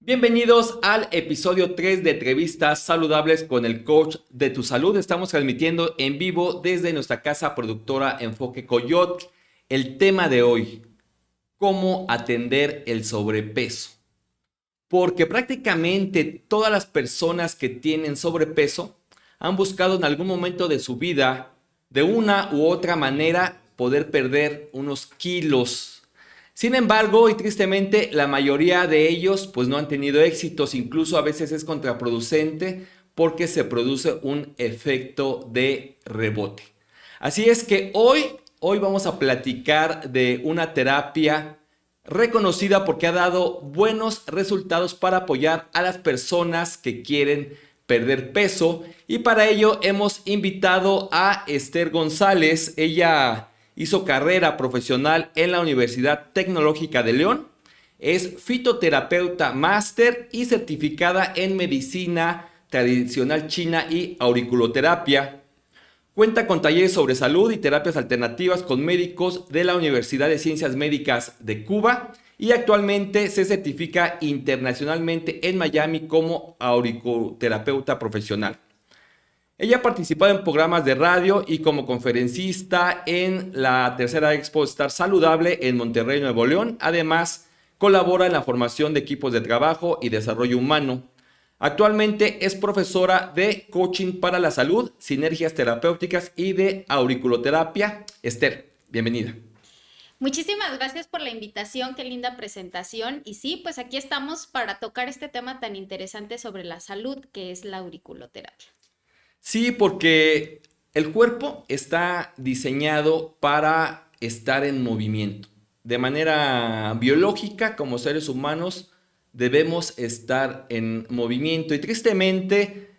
Bienvenidos al episodio 3 de Entrevistas Saludables con el Coach de tu Salud. Estamos transmitiendo en vivo desde nuestra casa productora Enfoque Coyot. El tema de hoy, cómo atender el sobrepeso. Porque prácticamente todas las personas que tienen sobrepeso han buscado en algún momento de su vida, de una u otra manera, poder perder unos kilos. Sin embargo, y tristemente, la mayoría de ellos pues no han tenido éxitos, incluso a veces es contraproducente porque se produce un efecto de rebote. Así es que hoy vamos a platicar de una terapia reconocida porque ha dado buenos resultados para apoyar a las personas que quieren perder peso, y para ello hemos invitado a Esther González. Ella hizo carrera profesional en la Universidad Tecnológica de León, es fitoterapeuta máster y certificada en medicina tradicional china y auriculoterapia. Cuenta con talleres sobre salud y terapias alternativas con médicos de la Universidad de Ciencias Médicas de Cuba y actualmente se certifica internacionalmente en Miami como auriculoterapeuta profesional. Ella ha participado en programas de radio y como conferencista en la tercera Expo Estar Saludable en Monterrey, Nuevo León. Además, colabora en la formación de equipos de trabajo y desarrollo humano. Actualmente es profesora de coaching para la salud, sinergias terapéuticas y de auriculoterapia. Esther, bienvenida. Muchísimas gracias por la invitación, qué linda presentación. Y sí, pues aquí estamos para tocar este tema tan interesante sobre la salud, que es la auriculoterapia. Sí, porque el cuerpo está diseñado para estar en movimiento. De manera biológica, como seres humanos, debemos estar en movimiento. Y tristemente,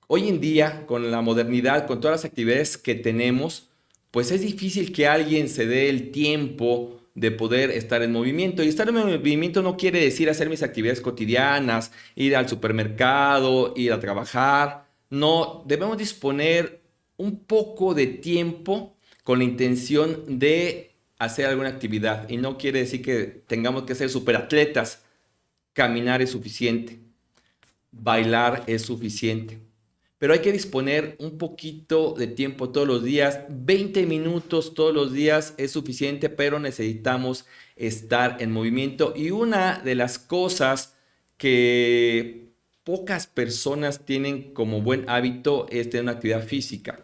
hoy en día, con la modernidad, con todas las actividades que tenemos, pues es difícil que alguien se dé el tiempo de poder estar en movimiento. Y estar en movimiento no quiere decir hacer mis actividades cotidianas, ir al supermercado, ir a trabajar. No, debemos disponer un poco de tiempo con la intención de hacer alguna actividad. Y no quiere decir que tengamos que ser superatletas. Caminar es suficiente. Bailar es suficiente. Pero hay que disponer un poquito de tiempo todos los días. 20 minutos todos los días es suficiente, pero necesitamos estar en movimiento. Y una de las cosas que pocas personas tienen como buen hábito es tener una actividad física,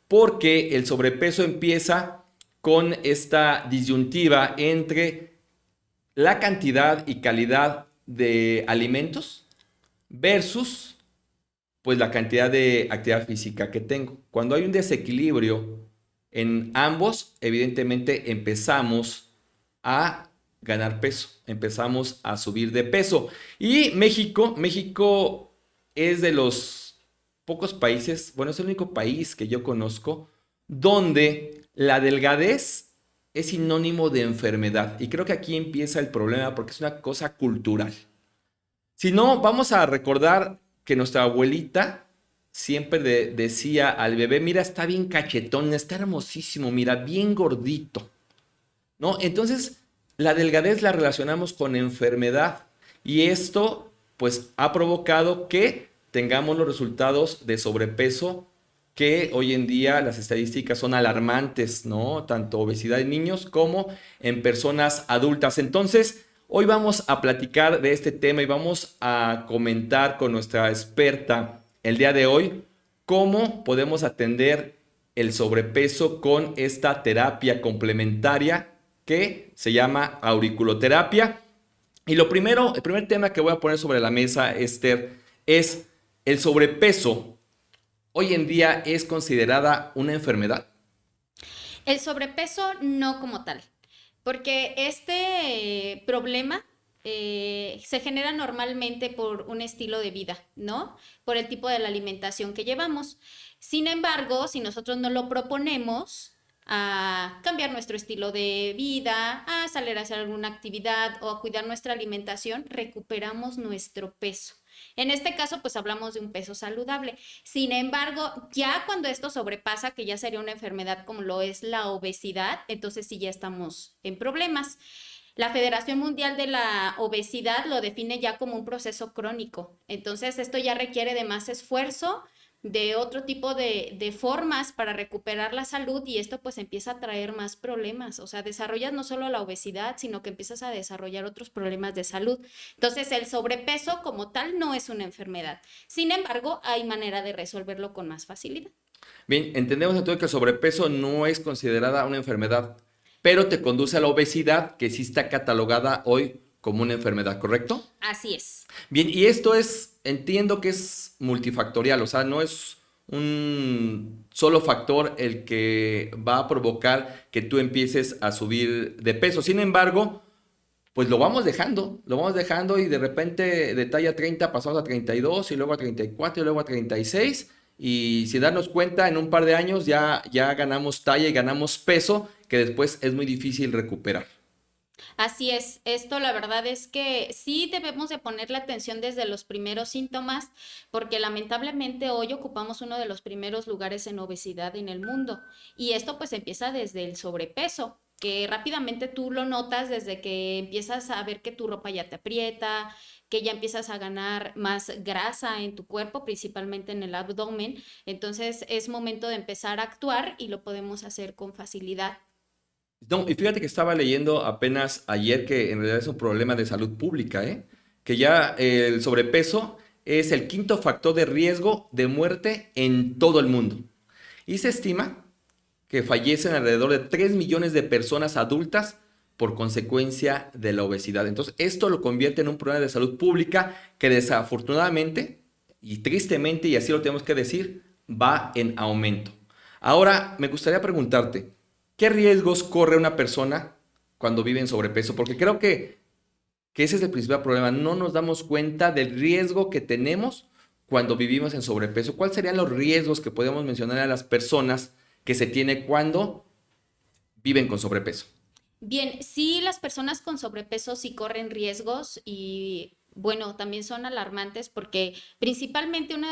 porque el sobrepeso empieza con esta disyuntiva entre la cantidad y calidad de alimentos versus pues la cantidad de actividad física que tengo. Cuando hay un desequilibrio en ambos, evidentemente empezamos a ganar peso, empezamos a subir de peso. Y México es de los pocos países, bueno, es el único país que yo conozco donde la delgadez es sinónimo de enfermedad. Y creo que aquí empieza el problema porque es una cosa cultural. Si no, vamos a recordar que nuestra abuelita siempre decía al bebé: mira, está bien cachetón, está hermosísimo, mira, bien gordito, ¿no? Entonces, la delgadez la relacionamos con enfermedad y esto, pues, ha provocado que tengamos los resultados de sobrepeso que hoy en día las estadísticas son alarmantes, ¿no? Tanto obesidad en niños como en personas adultas. Entonces, hoy vamos a platicar de este tema y vamos a comentar con nuestra experta el día de hoy cómo podemos atender el sobrepeso con esta terapia complementaria que se llama auriculoterapia. Y el primer tema que voy a poner sobre la mesa, Esther, es: el sobrepeso hoy en día es considerada una enfermedad. El sobrepeso no como tal, porque este problema se genera normalmente por un estilo de vida, ¿no? Por el tipo de la alimentación que llevamos. Sin embargo, si nosotros no lo proponemos a cambiar nuestro estilo de vida, a salir a hacer alguna actividad o a cuidar nuestra alimentación, recuperamos nuestro peso. En este caso, pues hablamos de un peso saludable. Sin embargo, ya cuando esto sobrepasa, que ya sería una enfermedad como lo es la obesidad, entonces sí ya estamos en problemas. La Federación Mundial de la Obesidad lo define ya como un proceso crónico. Entonces, esto ya requiere de más esfuerzo, de otro tipo de formas para recuperar la salud y esto pues empieza a traer más problemas. O sea, desarrollas no solo la obesidad, sino que empiezas a desarrollar otros problemas de salud. Entonces, el sobrepeso como tal no es una enfermedad. Sin embargo, hay manera de resolverlo con más facilidad. Bien, entendemos entonces que el sobrepeso no es considerada una enfermedad, pero te conduce a la obesidad, que sí está catalogada hoy como una enfermedad, ¿correcto? Así es. Bien, y esto es, entiendo que es multifactorial, o sea, no es un solo factor el que va a provocar que tú empieces a subir de peso. Sin embargo, pues lo vamos dejando y de repente de talla 30 pasamos a 32 y luego a 34 y luego a 36 y sin darnos cuenta en un par de años ya ganamos talla y ganamos peso que después es muy difícil recuperar. Así es, esto la verdad es que sí debemos de ponerle atención desde los primeros síntomas, porque lamentablemente hoy ocupamos uno de los primeros lugares en obesidad en el mundo. Y esto pues empieza desde el sobrepeso, que rápidamente tú lo notas desde que empiezas a ver que tu ropa ya te aprieta, que ya empiezas a ganar más grasa en tu cuerpo, principalmente en el abdomen. Entonces es momento de empezar a actuar y lo podemos hacer con facilidad. No, y fíjate que estaba leyendo apenas ayer que en realidad es un problema de salud pública, ¿eh? Que ya el sobrepeso es el quinto factor de riesgo de muerte en todo el mundo. Y se estima que fallecen alrededor de 3 millones de personas adultas por consecuencia de la obesidad. Entonces, esto lo convierte en un problema de salud pública que desafortunadamente y tristemente, y así lo tenemos que decir, va en aumento. Ahora, me gustaría preguntarte, ¿qué riesgos corre una persona cuando vive en sobrepeso? Porque creo que ese es el principal problema. No nos damos cuenta del riesgo que tenemos cuando vivimos en sobrepeso. ¿Cuáles serían los riesgos que podemos mencionar a las personas que se tiene cuando viven con sobrepeso? Bien, sí, las personas con sobrepeso sí corren riesgos y bueno, también son alarmantes porque principalmente una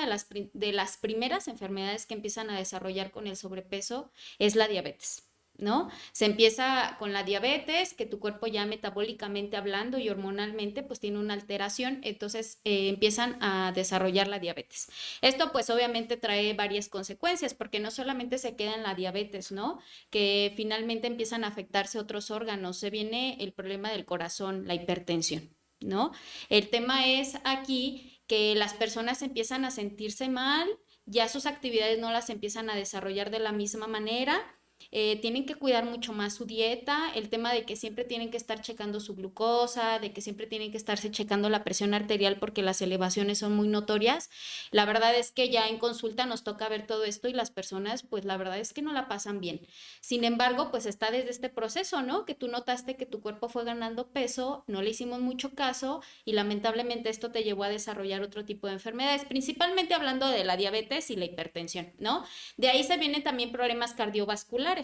de las primeras enfermedades que empiezan a desarrollar con el sobrepeso es la diabetes. ¿No? Se empieza con la diabetes, que tu cuerpo ya metabólicamente hablando y hormonalmente pues tiene una alteración, entonces empiezan a desarrollar la diabetes. Esto pues obviamente trae varias consecuencias porque no solamente se queda en la diabetes, ¿no? Que finalmente empiezan a afectarse otros órganos, se viene el problema del corazón, la hipertensión, ¿no? El tema es aquí que las personas empiezan a sentirse mal, ya sus actividades no las empiezan a desarrollar de la misma manera. Tienen que cuidar mucho más su dieta, el tema de que siempre tienen que estar checando su glucosa, de que siempre tienen que estarse checando la presión arterial porque las elevaciones son muy notorias. La verdad es que ya en consulta nos toca ver todo esto y las personas, pues la verdad es que no la pasan bien. Sin embargo, pues está desde este proceso, ¿no? Que tú notaste que tu cuerpo fue ganando peso, no le hicimos mucho caso y lamentablemente esto te llevó a desarrollar otro tipo de enfermedades, principalmente hablando de la diabetes y la hipertensión, ¿no? De ahí se vienen también problemas cardiovasculares.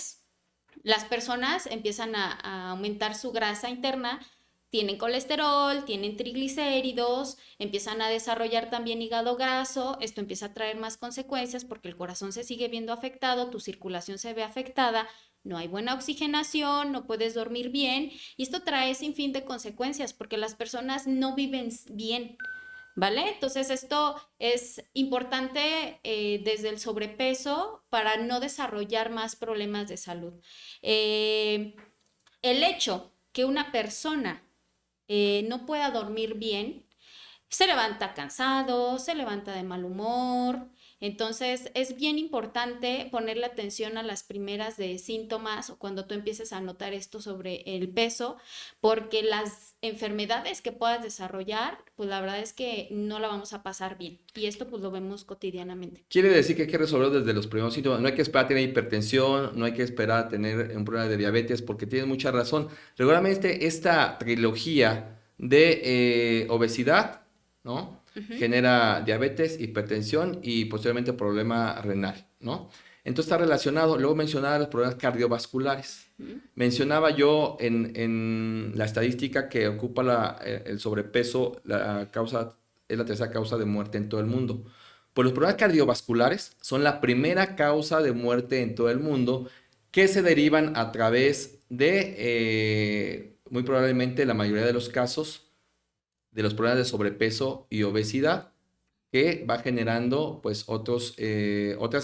Las personas empiezan a aumentar su grasa interna, tienen colesterol, tienen triglicéridos, empiezan a desarrollar también hígado graso, esto empieza a traer más consecuencias porque el corazón se sigue viendo afectado, tu circulación se ve afectada, no hay buena oxigenación, no puedes dormir bien y esto trae sin fin de consecuencias porque las personas no viven bien. ¿Vale? Entonces esto es importante desde el sobrepeso para no desarrollar más problemas de salud. Eh, el hecho que una persona no pueda dormir bien, se levanta cansado, se levanta de mal humor. Entonces es bien importante ponerle atención a las primeras de síntomas o cuando tú empieces a notar esto sobre el peso, porque las enfermedades que puedas desarrollar, pues la verdad es que no la vamos a pasar bien. Y esto pues lo vemos cotidianamente. Quiere decir que hay que resolverlo desde los primeros síntomas. No hay que esperar a tener hipertensión, no hay que esperar a tener un problema de diabetes, porque tienes mucha razón. Regularmente esta trilogía de obesidad, ¿no? Uh -huh. Genera diabetes, hipertensión y posteriormente problema renal, ¿no? Entonces está relacionado. Luego mencionaba los problemas cardiovasculares. Uh -huh. Mencionaba yo en la estadística que ocupa el sobrepeso, es la tercera causa de muerte en todo el mundo. Pues los problemas cardiovasculares son la primera causa de muerte en todo el mundo que se derivan a través de muy probablemente la mayoría de los casos de los problemas de sobrepeso y obesidad que va generando pues otras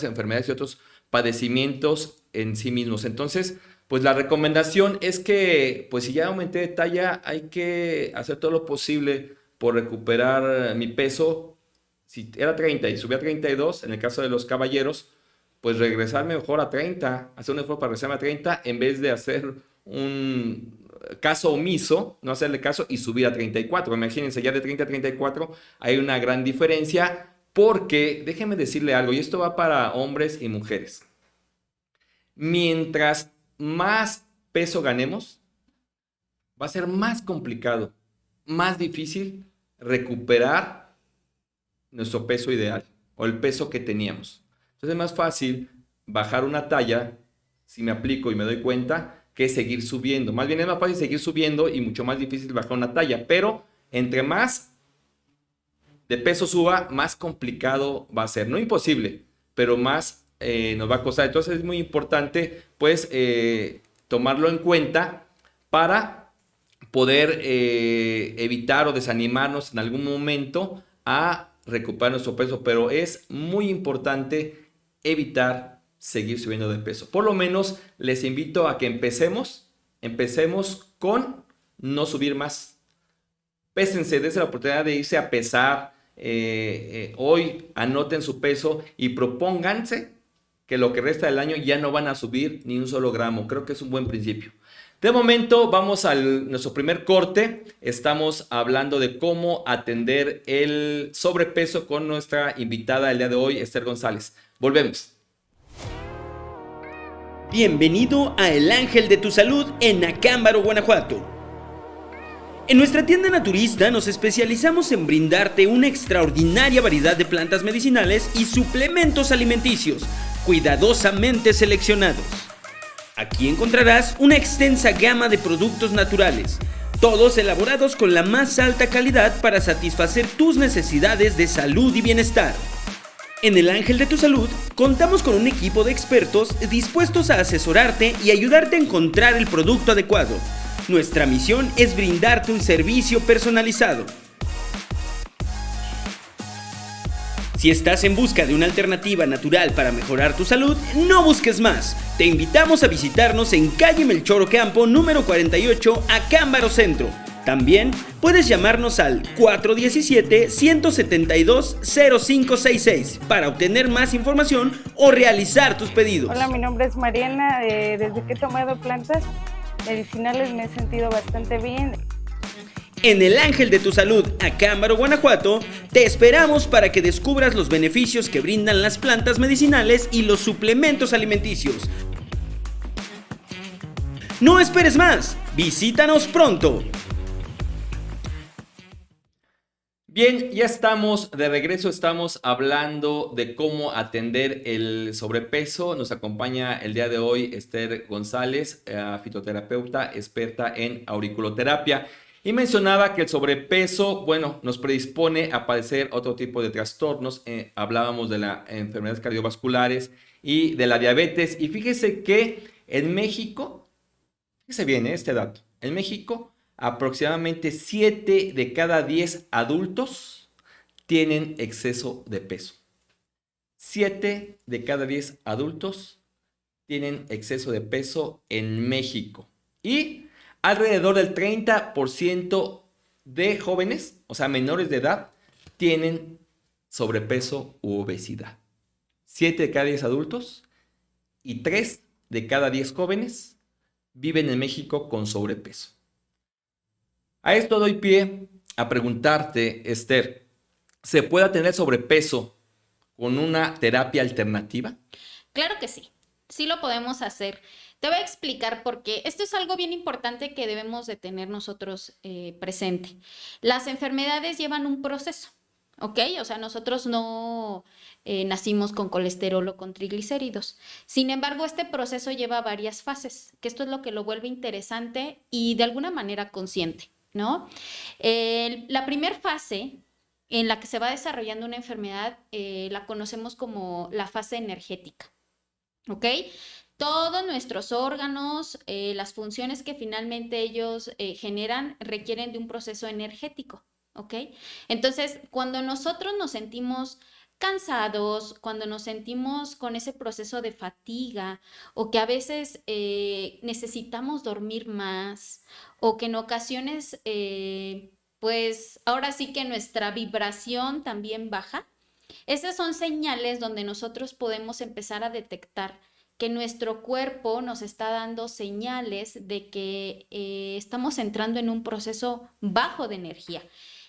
enfermedades y otros padecimientos en sí mismos. Entonces, pues la recomendación es que pues si ya aumenté de talla, hay que hacer todo lo posible por recuperar mi peso. Si era 30 y subí a 32, en el caso de los caballeros, pues regresar mejor a 30, hacer un esfuerzo para regresarme a 30 en vez de hacer un caso omiso, no hacerle caso y subir a 34. Imagínense, ya de 30 a 34 hay una gran diferencia porque, déjenme decirle algo, y esto va para hombres y mujeres. Mientras más peso ganemos, va a ser más complicado, más difícil recuperar nuestro peso ideal o el peso que teníamos. Entonces es más fácil bajar una talla, si me aplico y me doy cuenta, que seguir subiendo. Más bien es más fácil seguir subiendo y mucho más difícil bajar una talla, pero entre más de peso suba, más complicado va a ser. No imposible, pero más nos va a costar. Entonces es muy importante pues tomarlo en cuenta para poder evitar o desanimarnos en algún momento a recuperar nuestro peso, pero es muy importante evitar seguir subiendo de peso. Por lo menos les invito a que empecemos con no subir más. Pésense, dense la oportunidad de irse a pesar. Hoy anoten su peso y propónganse que lo que resta del año ya no van a subir ni un solo gramo. Creo que es un buen principio. De momento vamos a nuestro primer corte. Estamos hablando de cómo atender el sobrepeso con nuestra invitada el día de hoy, Esther González. Volvemos. Bienvenido a El Ángel de tu Salud en Acámbaro, Guanajuato. En nuestra tienda naturista nos especializamos en brindarte una extraordinaria variedad de plantas medicinales y suplementos alimenticios, cuidadosamente seleccionados. Aquí encontrarás una extensa gama de productos naturales, todos elaborados con la más alta calidad para satisfacer tus necesidades de salud y bienestar. En El Ángel de tu Salud contamos con un equipo de expertos dispuestos a asesorarte y ayudarte a encontrar el producto adecuado. Nuestra misión es brindarte un servicio personalizado. Si estás en busca de una alternativa natural para mejorar tu salud, no busques más. Te invitamos a visitarnos en calle Melchor Ocampo, número 48, Acámbaro Centro. También puedes llamarnos al 417-172-0566 para obtener más información o realizar tus pedidos. Hola, mi nombre es Mariana. Desde que he tomado plantas medicinales me he sentido bastante bien. En El Ángel de tu Salud, Acámbaro, Guanajuato, te esperamos para que descubras los beneficios que brindan las plantas medicinales y los suplementos alimenticios. No esperes más, visítanos pronto. Bien, ya estamos de regreso, estamos hablando de cómo atender el sobrepeso. Nos acompaña el día de hoy Esther González, fitoterapeuta experta en auriculoterapia. Y mencionaba que el sobrepeso, bueno, nos predispone a padecer otro tipo de trastornos. Hablábamos de las enfermedades cardiovasculares y de la diabetes. Y fíjese que en México, fíjese bien este dato, en México aproximadamente 7 de cada 10 adultos tienen exceso de peso. 7 de cada 10 adultos tienen exceso de peso en México. Y alrededor del 30% de jóvenes, o sea, menores de edad, tienen sobrepeso u obesidad. 7 de cada 10 adultos y 3 de cada 10 jóvenes viven en México con sobrepeso. A esto doy pie a preguntarte, Esther, ¿se puede tener sobrepeso con una terapia alternativa? Claro que sí, sí lo podemos hacer. Te voy a explicar por qué. Esto es algo bien importante que debemos de tener nosotros presente. Las enfermedades llevan un proceso, ¿ok? O sea, nosotros no nacimos con colesterol o con triglicéridos. Sin embargo, este proceso lleva varias fases, que esto es lo que lo vuelve interesante y de alguna manera consciente, ¿no? La primera fase en la que se va desarrollando una enfermedad la conocemos como la fase energética, ¿ok? Todos nuestros órganos, las funciones que finalmente ellos generan, requieren de un proceso energético, ¿ok? Entonces, cuando nosotros nos sentimos cansados, cuando nos sentimos con ese proceso de fatiga o que a veces necesitamos dormir más o que en ocasiones, pues ahora sí que nuestra vibración también baja, esas son señales donde nosotros podemos empezar a detectar que nuestro cuerpo nos está dando señales de que estamos entrando en un proceso bajo de energía.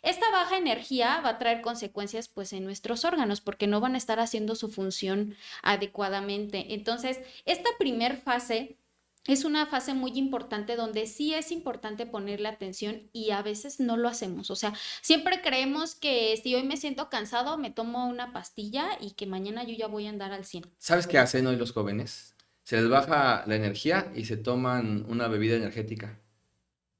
Esta baja energía va a traer consecuencias pues en nuestros órganos porque no van a estar haciendo su función adecuadamente. Entonces, esta primer fase es una fase muy importante donde sí es importante ponerle atención y a veces no lo hacemos. O sea, siempre creemos que si hoy me siento cansado, me tomo una pastilla y que mañana yo ya voy a andar al 100. ¿Sabes qué hacen hoy los jóvenes? Se les baja la energía y se toman una bebida energética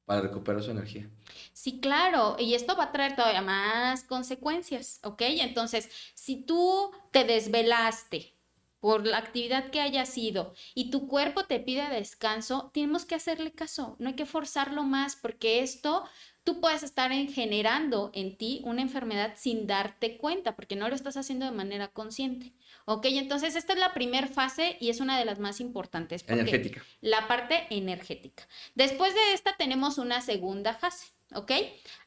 para recuperar su energía. Sí, claro, y esto va a traer todavía más consecuencias, ¿ok? Entonces, si tú te desvelaste por la actividad que haya sido y tu cuerpo te pide descanso, tenemos que hacerle caso, no hay que forzarlo más porque esto tú puedes estar generando en ti una enfermedad sin darte cuenta porque no lo estás haciendo de manera consciente, ¿ok? Entonces, esta es la primera fase y es una de las más importantes. Energética. La parte energética. Después de esta tenemos una segunda fase. ¿Ok?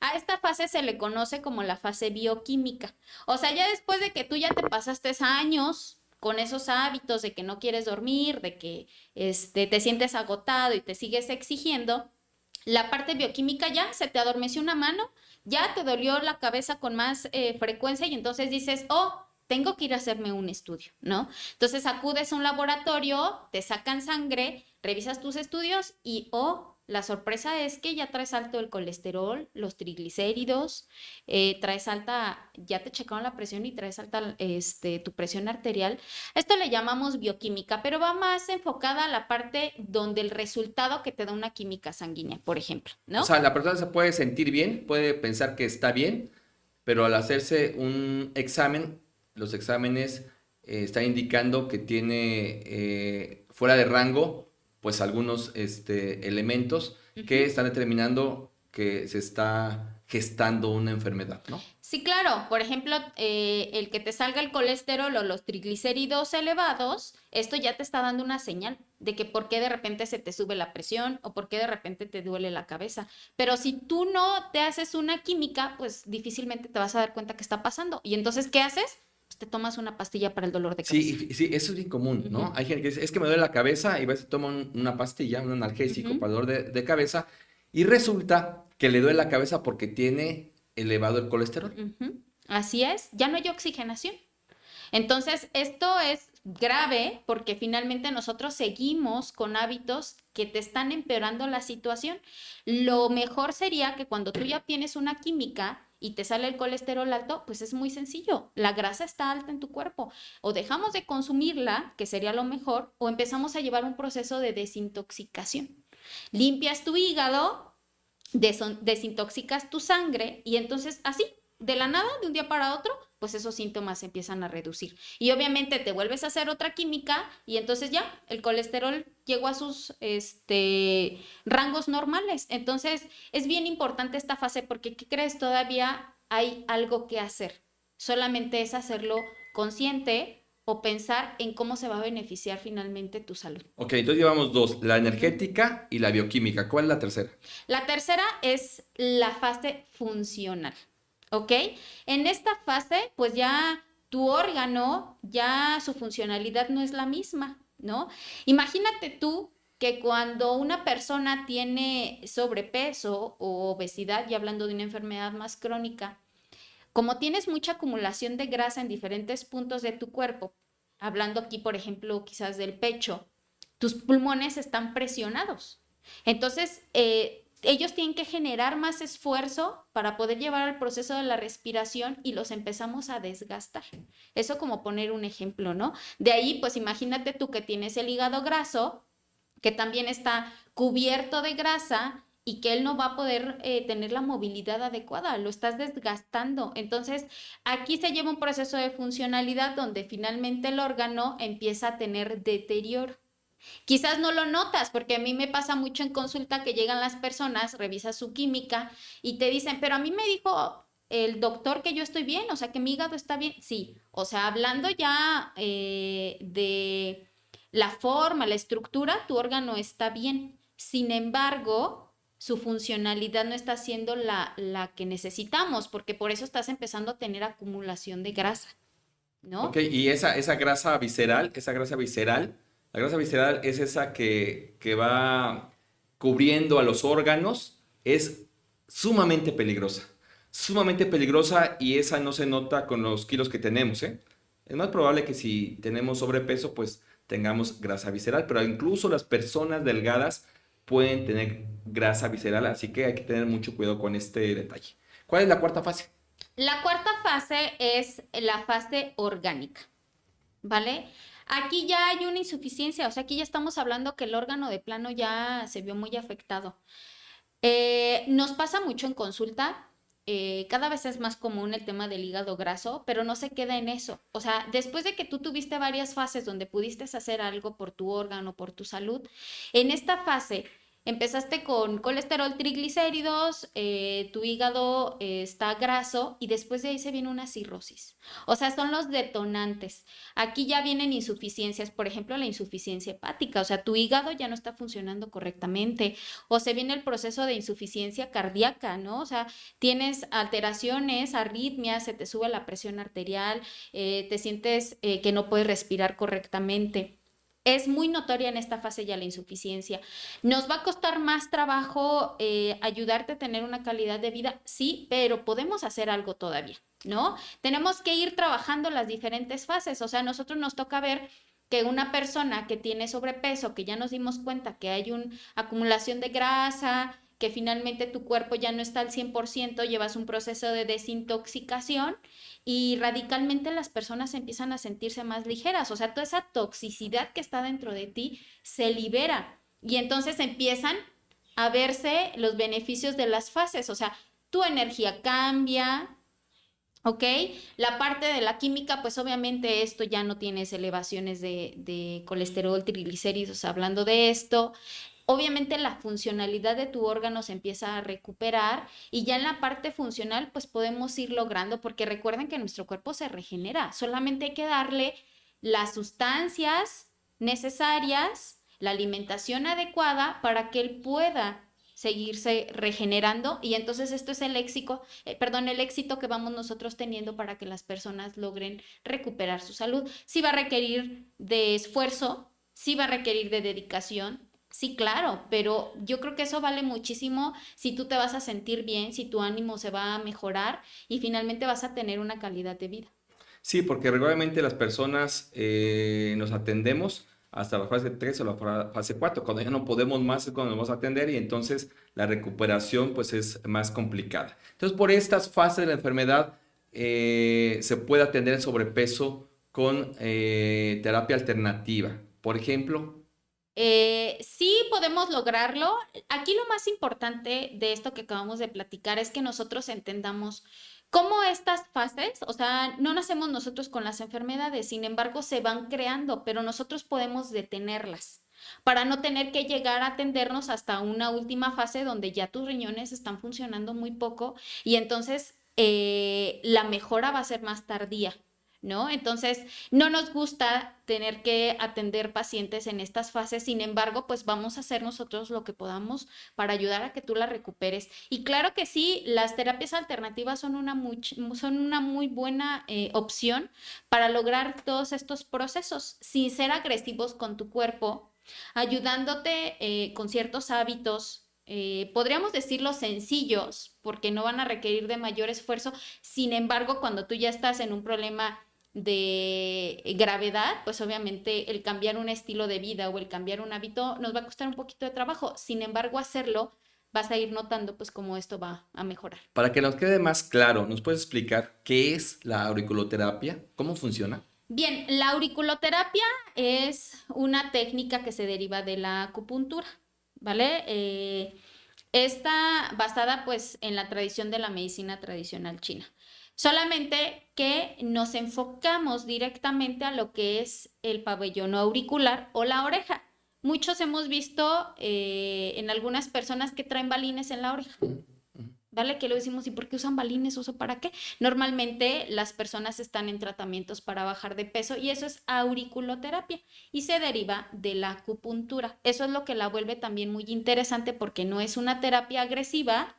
A esta fase se le conoce como la fase bioquímica. O sea, ya después de que tú ya te pasaste años con esos hábitos de que no quieres dormir, de que te sientes agotado y te sigues exigiendo, la parte bioquímica ya se te adormeció una mano, ya te dolió la cabeza con más frecuencia y entonces dices, oh, tengo que ir a hacerme un estudio, ¿no? Entonces acudes a un laboratorio, te sacan sangre, revisas tus estudios y, oh, la sorpresa es que ya traes alto el colesterol, los triglicéridos, traes alta, ya te checaron la presión y traes alta tu presión arterial. Esto le llamamos bioquímica, pero va más enfocada a la parte donde el resultado que te da una química sanguínea, por ejemplo, ¿no? O sea, la persona se puede sentir bien, puede pensar que está bien, pero al hacerse un examen, los exámenes están indicando que tiene fuera de rango pues algunos elementos que están determinando que se está gestando una enfermedad, ¿no? Sí, claro. Por ejemplo, el que te salga el colesterol o los triglicéridos elevados, esto ya te está dando una señal de que por qué de repente se te sube la presión o por qué de repente te duele la cabeza. Pero si tú no te haces una química, pues difícilmente te vas a dar cuenta que está pasando. Y entonces, ¿qué haces? Te tomas una pastilla para el dolor de cabeza. Sí, sí, eso es bien común, ¿no? Hay gente que dice, es que me duele la cabeza y va y se toma una pastilla, un analgésico para el dolor de cabeza y resulta que le duele la cabeza porque tiene elevado el colesterol. Así es, ya no hay oxigenación. Entonces, esto es grave porque finalmente nosotros seguimos con hábitos que te están empeorando la situación. Lo mejor sería que cuando tú ya tienes una química y te sale el colesterol alto, pues es muy sencillo. La grasa está alta en tu cuerpo. O dejamos de consumirla, que sería lo mejor, o empezamos a llevar un proceso de desintoxicación. Limpias tu hígado, desintoxicas tu sangre y entonces así, de la nada, de un día para otro, pues esos síntomas se empiezan a reducir. Y obviamente te vuelves a hacer otra química y entonces ya el colesterol llegó a sus rangos normales. Entonces es bien importante esta fase porque, ¿qué crees? Todavía hay algo que hacer. Solamente es hacerlo consciente o pensar en cómo se va a beneficiar finalmente tu salud. Ok, entonces llevamos dos, la energética y la bioquímica. ¿Cuál es la tercera? La tercera es la fase funcional. ¿Ok? En esta fase, pues ya tu órgano, ya su funcionalidad no es la misma, ¿no? Imagínate tú que cuando una persona tiene sobrepeso o obesidad, y hablando de una enfermedad más crónica, como tienes mucha acumulación de grasa en diferentes puntos de tu cuerpo, hablando aquí, por ejemplo, quizás del pecho, tus pulmones están presionados. Entonces, ellos tienen que generar más esfuerzo para poder llevar al proceso de la respiración y los empezamos a desgastar. Eso como poner un ejemplo, ¿no? De ahí, pues imagínate tú que tienes el hígado graso, que también está cubierto de grasa y que él no va a poder tener la movilidad adecuada, lo estás desgastando. Entonces, aquí se lleva un proceso de funcionalidad donde finalmente el órgano empieza a tener deterioro. Quizás no lo notas, porque a mí me pasa mucho en consulta que llegan las personas, revisas su química y te dicen, pero a mí me dijo el doctor que yo estoy bien, o sea, que mi hígado está bien. Sí, o sea, hablando ya de la forma, la estructura, tu órgano está bien. Sin embargo, su funcionalidad no está siendo la que necesitamos, porque por eso estás empezando a tener acumulación de grasa, ¿no? Ok, y esa grasa visceral, la grasa visceral es esa que va cubriendo a los órganos, es sumamente peligrosa y esa no se nota con los kilos que tenemos, ¿eh? Es más probable que si tenemos sobrepeso, pues tengamos grasa visceral, pero incluso las personas delgadas pueden tener grasa visceral, así que hay que tener mucho cuidado con este detalle. ¿Cuál es la cuarta fase? La cuarta fase es la fase orgánica, ¿vale? Aquí ya hay una insuficiencia, o sea, aquí ya estamos hablando que el órgano de plano ya se vio muy afectado. Nos pasa mucho en consulta, cada vez es más común el tema del hígado graso, pero no se queda en eso. O sea, después de que tú tuviste varias fases donde pudiste hacer algo por tu órgano, por tu salud, en esta fase empezaste con colesterol, triglicéridos, tu hígado está graso y después de ahí se viene una cirrosis. O sea, son los detonantes. Aquí ya vienen insuficiencias, por ejemplo, la insuficiencia hepática, o sea, tu hígado ya no está funcionando correctamente, o se viene el proceso de insuficiencia cardíaca, ¿no? O sea, tienes alteraciones, arritmias, se te sube la presión arterial, te sientes que no puedes respirar correctamente. Es muy notoria en esta fase ya la insuficiencia. ¿Nos va a costar más trabajo ayudarte a tener una calidad de vida? Sí, pero podemos hacer algo todavía, ¿no? Tenemos que ir trabajando las diferentes fases. O sea, a nosotros nos toca ver que una persona que tiene sobrepeso, que ya nos dimos cuenta que hay una acumulación de grasa, que finalmente tu cuerpo ya no está al 100%, llevas un proceso de desintoxicación y radicalmente las personas empiezan a sentirse más ligeras, o sea, toda esa toxicidad que está dentro de ti se libera y entonces empiezan a verse los beneficios de las fases, o sea, tu energía cambia, ¿ok? La parte de la química, pues obviamente esto ya no tienes elevaciones de colesterol, triglicéridos, hablando de esto. Obviamente la funcionalidad de tu órgano se empieza a recuperar y ya en la parte funcional pues podemos ir logrando, porque recuerden que nuestro cuerpo se regenera, solamente hay que darle las sustancias necesarias, la alimentación adecuada para que él pueda seguirse regenerando y entonces esto es el éxito que vamos nosotros teniendo para que las personas logren recuperar su salud. Sí va a requerir de esfuerzo, sí va a requerir de dedicación. Sí, claro, pero yo creo que eso vale muchísimo si tú te vas a sentir bien, si tu ánimo se va a mejorar y finalmente vas a tener una calidad de vida. Sí, porque regularmente las personas nos atendemos hasta la fase 3 o la fase 4. Cuando ya no podemos más es cuando nos vamos a atender y entonces la recuperación pues es más complicada. Entonces por estas fases de la enfermedad se puede atender el sobrepeso con terapia alternativa. Por ejemplo, Sí podemos lograrlo. Aquí lo más importante de esto que acabamos de platicar es que nosotros entendamos cómo estas fases, o sea, no nacemos nosotros con las enfermedades, sin embargo, se van creando, pero nosotros podemos detenerlas para no tener que llegar a atendernos hasta una última fase donde ya tus riñones están funcionando muy poco y entonces la mejora va a ser más tardía. ¿No? Entonces, no nos gusta tener que atender pacientes en estas fases, sin embargo, pues vamos a hacer nosotros lo que podamos para ayudar a que tú la recuperes. Y claro que sí, las terapias alternativas son una muy buena opción para lograr todos estos procesos sin ser agresivos con tu cuerpo, ayudándote con ciertos hábitos. Podríamos decirlo sencillos porque no van a requerir de mayor esfuerzo. Sin embargo, cuando tú ya estás en un problema de gravedad, pues obviamente el cambiar un estilo de vida o el cambiar un hábito nos va a costar un poquito de trabajo. Sin embargo, hacerlo vas a ir notando pues cómo esto va a mejorar. para que nos quede más claro, ¿nos puedes explicar qué es la auriculoterapia? ¿Cómo funciona? Bien, la auriculoterapia es una técnica que se deriva de la acupuntura, ¿vale? Está basada pues en la tradición de la medicina tradicional china. Solamente que nos enfocamos directamente a lo que es el pabellón auricular o la oreja. muchos hemos visto en algunas personas que traen balines en la oreja. ¿Vale? Que lo decimos, ¿y por qué usan balines? ¿Uso para qué? Normalmente las personas están en tratamientos para bajar de peso y eso es auriculoterapia y se deriva de la acupuntura. Eso es lo que la vuelve también muy interesante porque no es una terapia agresiva,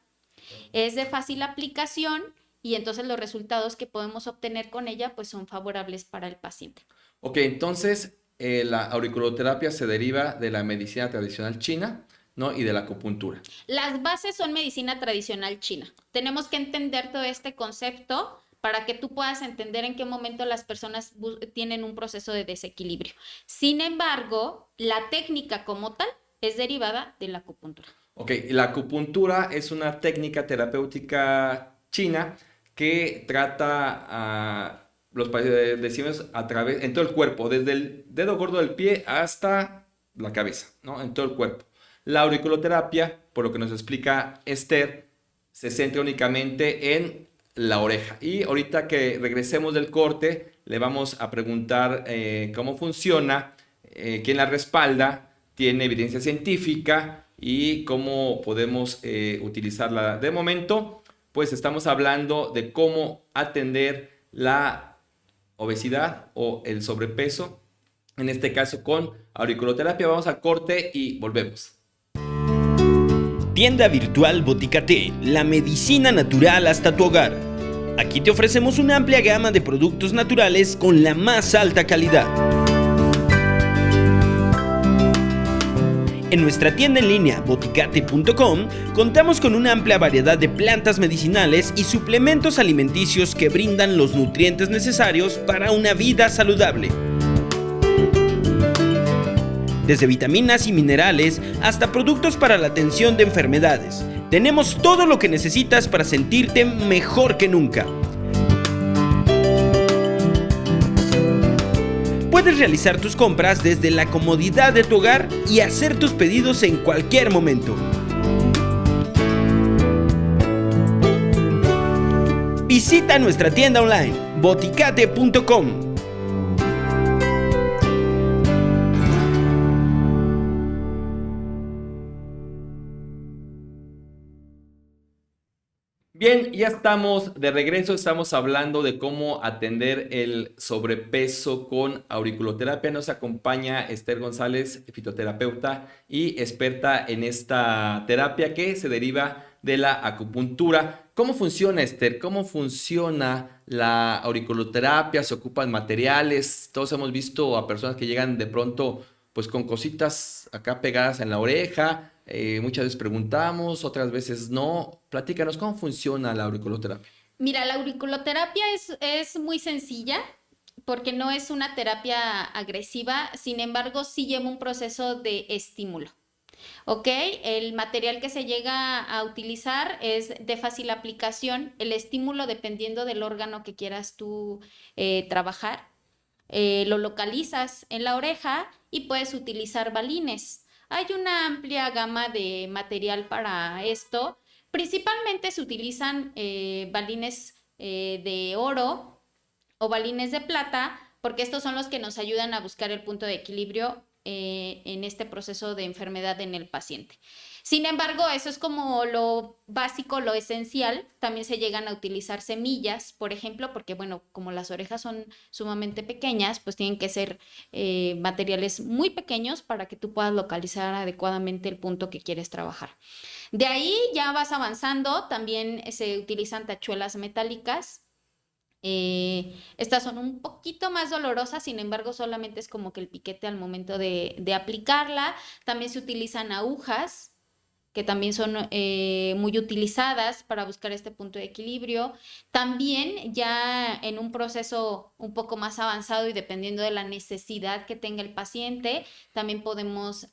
es de fácil aplicación y entonces los resultados que podemos obtener con ella pues son favorables para el paciente. Ok, entonces la auriculoterapia se deriva de la medicina tradicional china, ¿no? Y de la acupuntura. Las bases son medicina tradicional china. Tenemos que entender todo este concepto para que tú puedas entender en qué momento las personas tienen un proceso de desequilibrio. Sin embargo, la técnica como tal es derivada de la acupuntura. Ok, la acupuntura es una técnica terapéutica china que trata a los padecimientos a través, en todo el cuerpo, desde el dedo gordo del pie hasta la cabeza, ¿no? En todo el cuerpo. La auriculoterapia, por lo que nos explica Esther, se centra únicamente en la oreja. Y ahorita que regresemos del corte, le vamos a preguntar cómo funciona, quién la respalda, tiene evidencia científica y cómo podemos utilizarla. De momento, pues estamos hablando de cómo atender la obesidad o el sobrepeso, en este caso con auriculoterapia. Vamos al corte y volvemos. Tienda virtual Boticate, la medicina natural hasta tu hogar. Aquí te ofrecemos una amplia gama de productos naturales con la más alta calidad. En nuestra tienda en línea boticate.com contamos con una amplia variedad de plantas medicinales y suplementos alimenticios que brindan los nutrientes necesarios para una vida saludable. Desde vitaminas y minerales hasta productos para la atención de enfermedades. Tenemos todo lo que necesitas para sentirte mejor que nunca. Puedes realizar tus compras desde la comodidad de tu hogar y hacer tus pedidos en cualquier momento. Visita nuestra tienda online boticate.com. Bien, ya estamos de regreso, estamos hablando de cómo atender el sobrepeso con auriculoterapia. Nos acompaña Esther González, fitoterapeuta y experta en esta terapia que se deriva de la acupuntura. ¿Cómo funciona, Esther? ¿Cómo funciona la auriculoterapia? ¿Se ocupan materiales? Todos hemos visto a personas que llegan de pronto pues con cositas acá pegadas en la oreja. Muchas veces preguntamos, otras veces no. Platícanos, ¿cómo funciona la auriculoterapia? Mira, la auriculoterapia es muy sencilla porque no es una terapia agresiva, sin embargo, sí lleva un proceso de estímulo. ¿Ok? El material que se llega a utilizar es de fácil aplicación. El estímulo, dependiendo del órgano que quieras tú trabajar, lo localizas en la oreja y puedes utilizar balines. Hay una amplia gama de material para esto. Principalmente se utilizan balines de oro o balines de plata, porque estos son los que nos ayudan a buscar el punto de equilibrio en este proceso de enfermedad en el paciente. Sin embargo, eso es como lo básico, lo esencial. También se llegan a utilizar semillas, por ejemplo, porque bueno, como las orejas son sumamente pequeñas, pues tienen que ser materiales muy pequeños para que tú puedas localizar adecuadamente el punto que quieres trabajar. De ahí ya vas avanzando, también se utilizan tachuelas metálicas. Estas son un poquito más dolorosas, sin embargo, solamente es como que el piquete al momento de aplicarla. También se utilizan agujas, que también son muy utilizadas para buscar este punto de equilibrio. También ya en un proceso un poco más avanzado y dependiendo de la necesidad que tenga el paciente, también podemos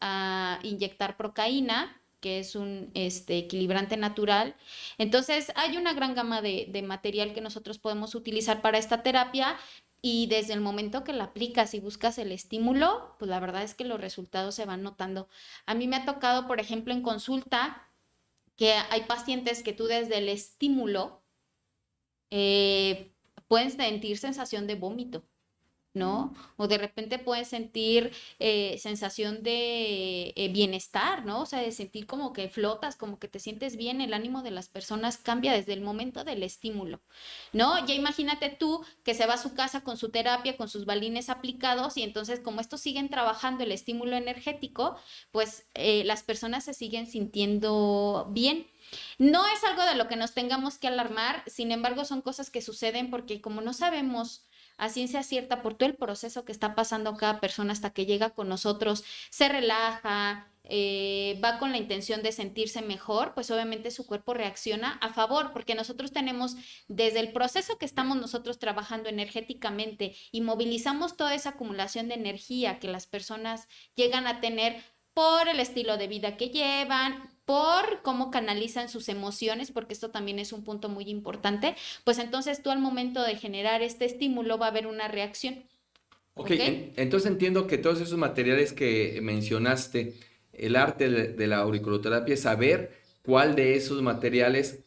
inyectar procaína, que es un equilibrante natural. Entonces, hay una gran gama de material que nosotros podemos utilizar para esta terapia. Y desde el momento que la aplicas y buscas el estímulo, pues la verdad es que los resultados se van notando. A mí me ha tocado, por ejemplo, en consulta, que hay pacientes que tú desde el estímulo pueden sentir sensación de vómito. ¿no? O de repente pueden sentir sensación de bienestar, ¿no? O sea, de sentir como que flotas, como que te sientes bien, el ánimo de las personas cambia desde el momento del estímulo, ¿no? Ya imagínate tú que se va a su casa con su terapia, con sus balines aplicados y entonces como estos siguen trabajando el estímulo energético, pues las personas se siguen sintiendo bien. No es algo de lo que nos tengamos que alarmar, sin embargo son cosas que suceden porque como no sabemos a ciencia cierta por todo el proceso que está pasando cada persona hasta que llega con nosotros, se relaja, va con la intención de sentirse mejor, pues obviamente su cuerpo reacciona a favor, porque nosotros tenemos desde el proceso que estamos nosotros trabajando energéticamente y movilizamos toda esa acumulación de energía que las personas llegan a tener por el estilo de vida que llevan, por cómo canalizan sus emociones, porque esto también es un punto muy importante, pues entonces tú al momento de generar este estímulo va a haber una reacción. Ok, ¿Ok? entonces entiendo que todos esos materiales que mencionaste, el arte de la auriculoterapia es saber cuál de esos materiales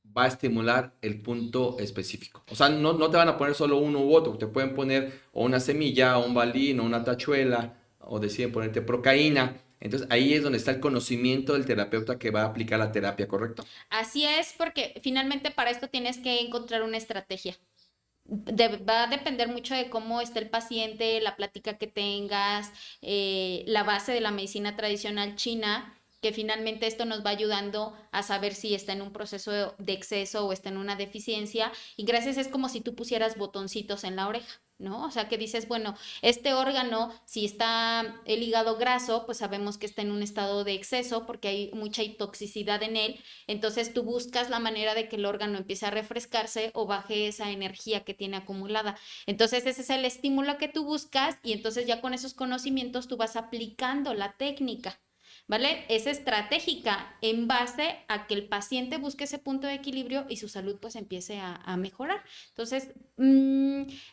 va a estimular el punto específico. O sea, no te van a poner solo uno u otro, te pueden poner o una semilla, o un balín, o una tachuela, o deciden ponerte procaína. Entonces ahí es donde está el conocimiento del terapeuta que va a aplicar la terapia, ¿correcto? Así es, porque finalmente para esto tienes que encontrar una estrategia. Va a depender mucho de cómo esté el paciente, la plática que tengas, la base de la medicina tradicional china, que finalmente esto nos va ayudando a saber si está en un proceso de exceso o está en una deficiencia. Y gracias es como si tú pusieras botoncitos en la oreja, ¿no? O sea, que dices, bueno, este órgano, si está el hígado graso, pues sabemos que está en un estado de exceso porque hay mucha toxicidad en él. Entonces tú buscas la manera de que el órgano empiece a refrescarse o baje esa energía que tiene acumulada. Entonces ese es el estímulo que tú buscas y entonces ya con esos conocimientos tú vas aplicando la técnica. ¿Vale? Es estratégica en base a que el paciente busque ese punto de equilibrio y su salud pues empiece a mejorar. Entonces,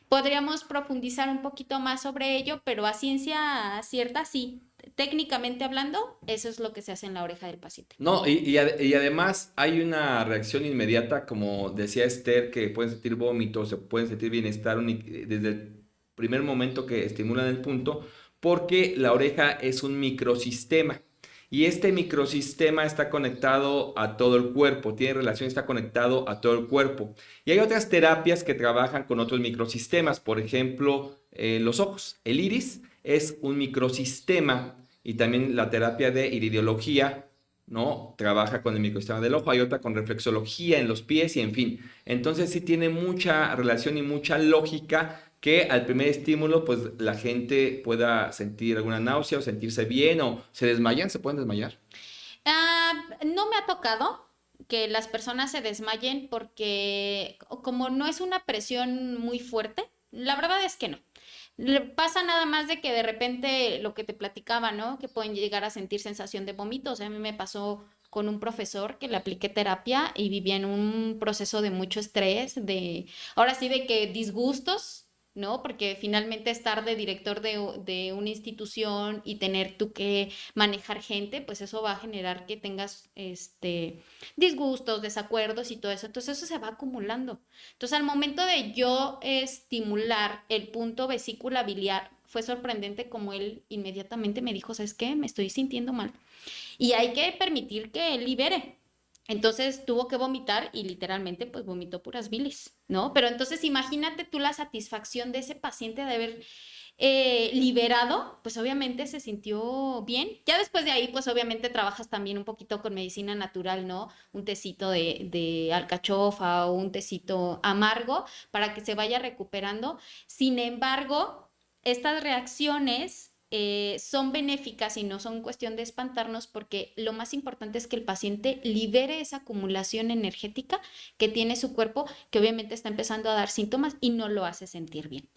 podríamos profundizar un poquito más sobre ello, pero a ciencia cierta, sí, técnicamente hablando, eso es lo que se hace en la oreja del paciente. No, y además hay una reacción inmediata, como decía Esther, que pueden sentir vómitos, se pueden sentir bienestar desde el primer momento que estimulan el punto, porque la oreja es un microsistema. Y este microsistema está conectado a todo el cuerpo, tiene relación, está conectado a todo el cuerpo. Y hay otras terapias que trabajan con otros microsistemas, por ejemplo, los ojos. El iris es un microsistema y también la terapia de iridiología, ¿no? Trabaja con el microsistema del ojo, hay otra con reflexología en los pies y en fin. Entonces sí tiene mucha relación y mucha lógica que al primer estímulo pues la gente pueda sentir alguna náusea o sentirse bien o se desmayan, se pueden desmayar. No me ha tocado que las personas se desmayen porque como no es una presión muy fuerte, la verdad es que no. Le pasa nada más de que de repente lo que te platicaba, ¿no? Que pueden llegar a sentir sensación de vómito. O sea, a mí me pasó con un profesor que le apliqué terapia y vivía en un proceso de mucho estrés, ahora sí, de que disgustos, ¿no? Porque finalmente estar de director de una institución y tener tú que manejar gente, pues eso va a generar que tengas disgustos, desacuerdos y todo eso. Entonces eso se va acumulando. Entonces, al momento de yo estimular el punto vesícula biliar, fue sorprendente como él inmediatamente me dijo, ¿sabes qué? Me estoy sintiendo mal. Y hay que permitir que él libere. Entonces tuvo que vomitar y literalmente pues vomitó puras bilis, ¿no? Pero entonces imagínate tú la satisfacción de ese paciente de haber liberado, pues obviamente se sintió bien. Ya después de ahí, pues obviamente trabajas también un poquito con medicina natural, ¿no? Un tecito de alcachofa o un tecito amargo para que se vaya recuperando. Sin embargo, estas reacciones son benéficas y no son cuestión de espantarnos porque lo más importante es que el paciente libere esa acumulación energética que tiene su cuerpo, que obviamente está empezando a dar síntomas y no lo hace sentir bien.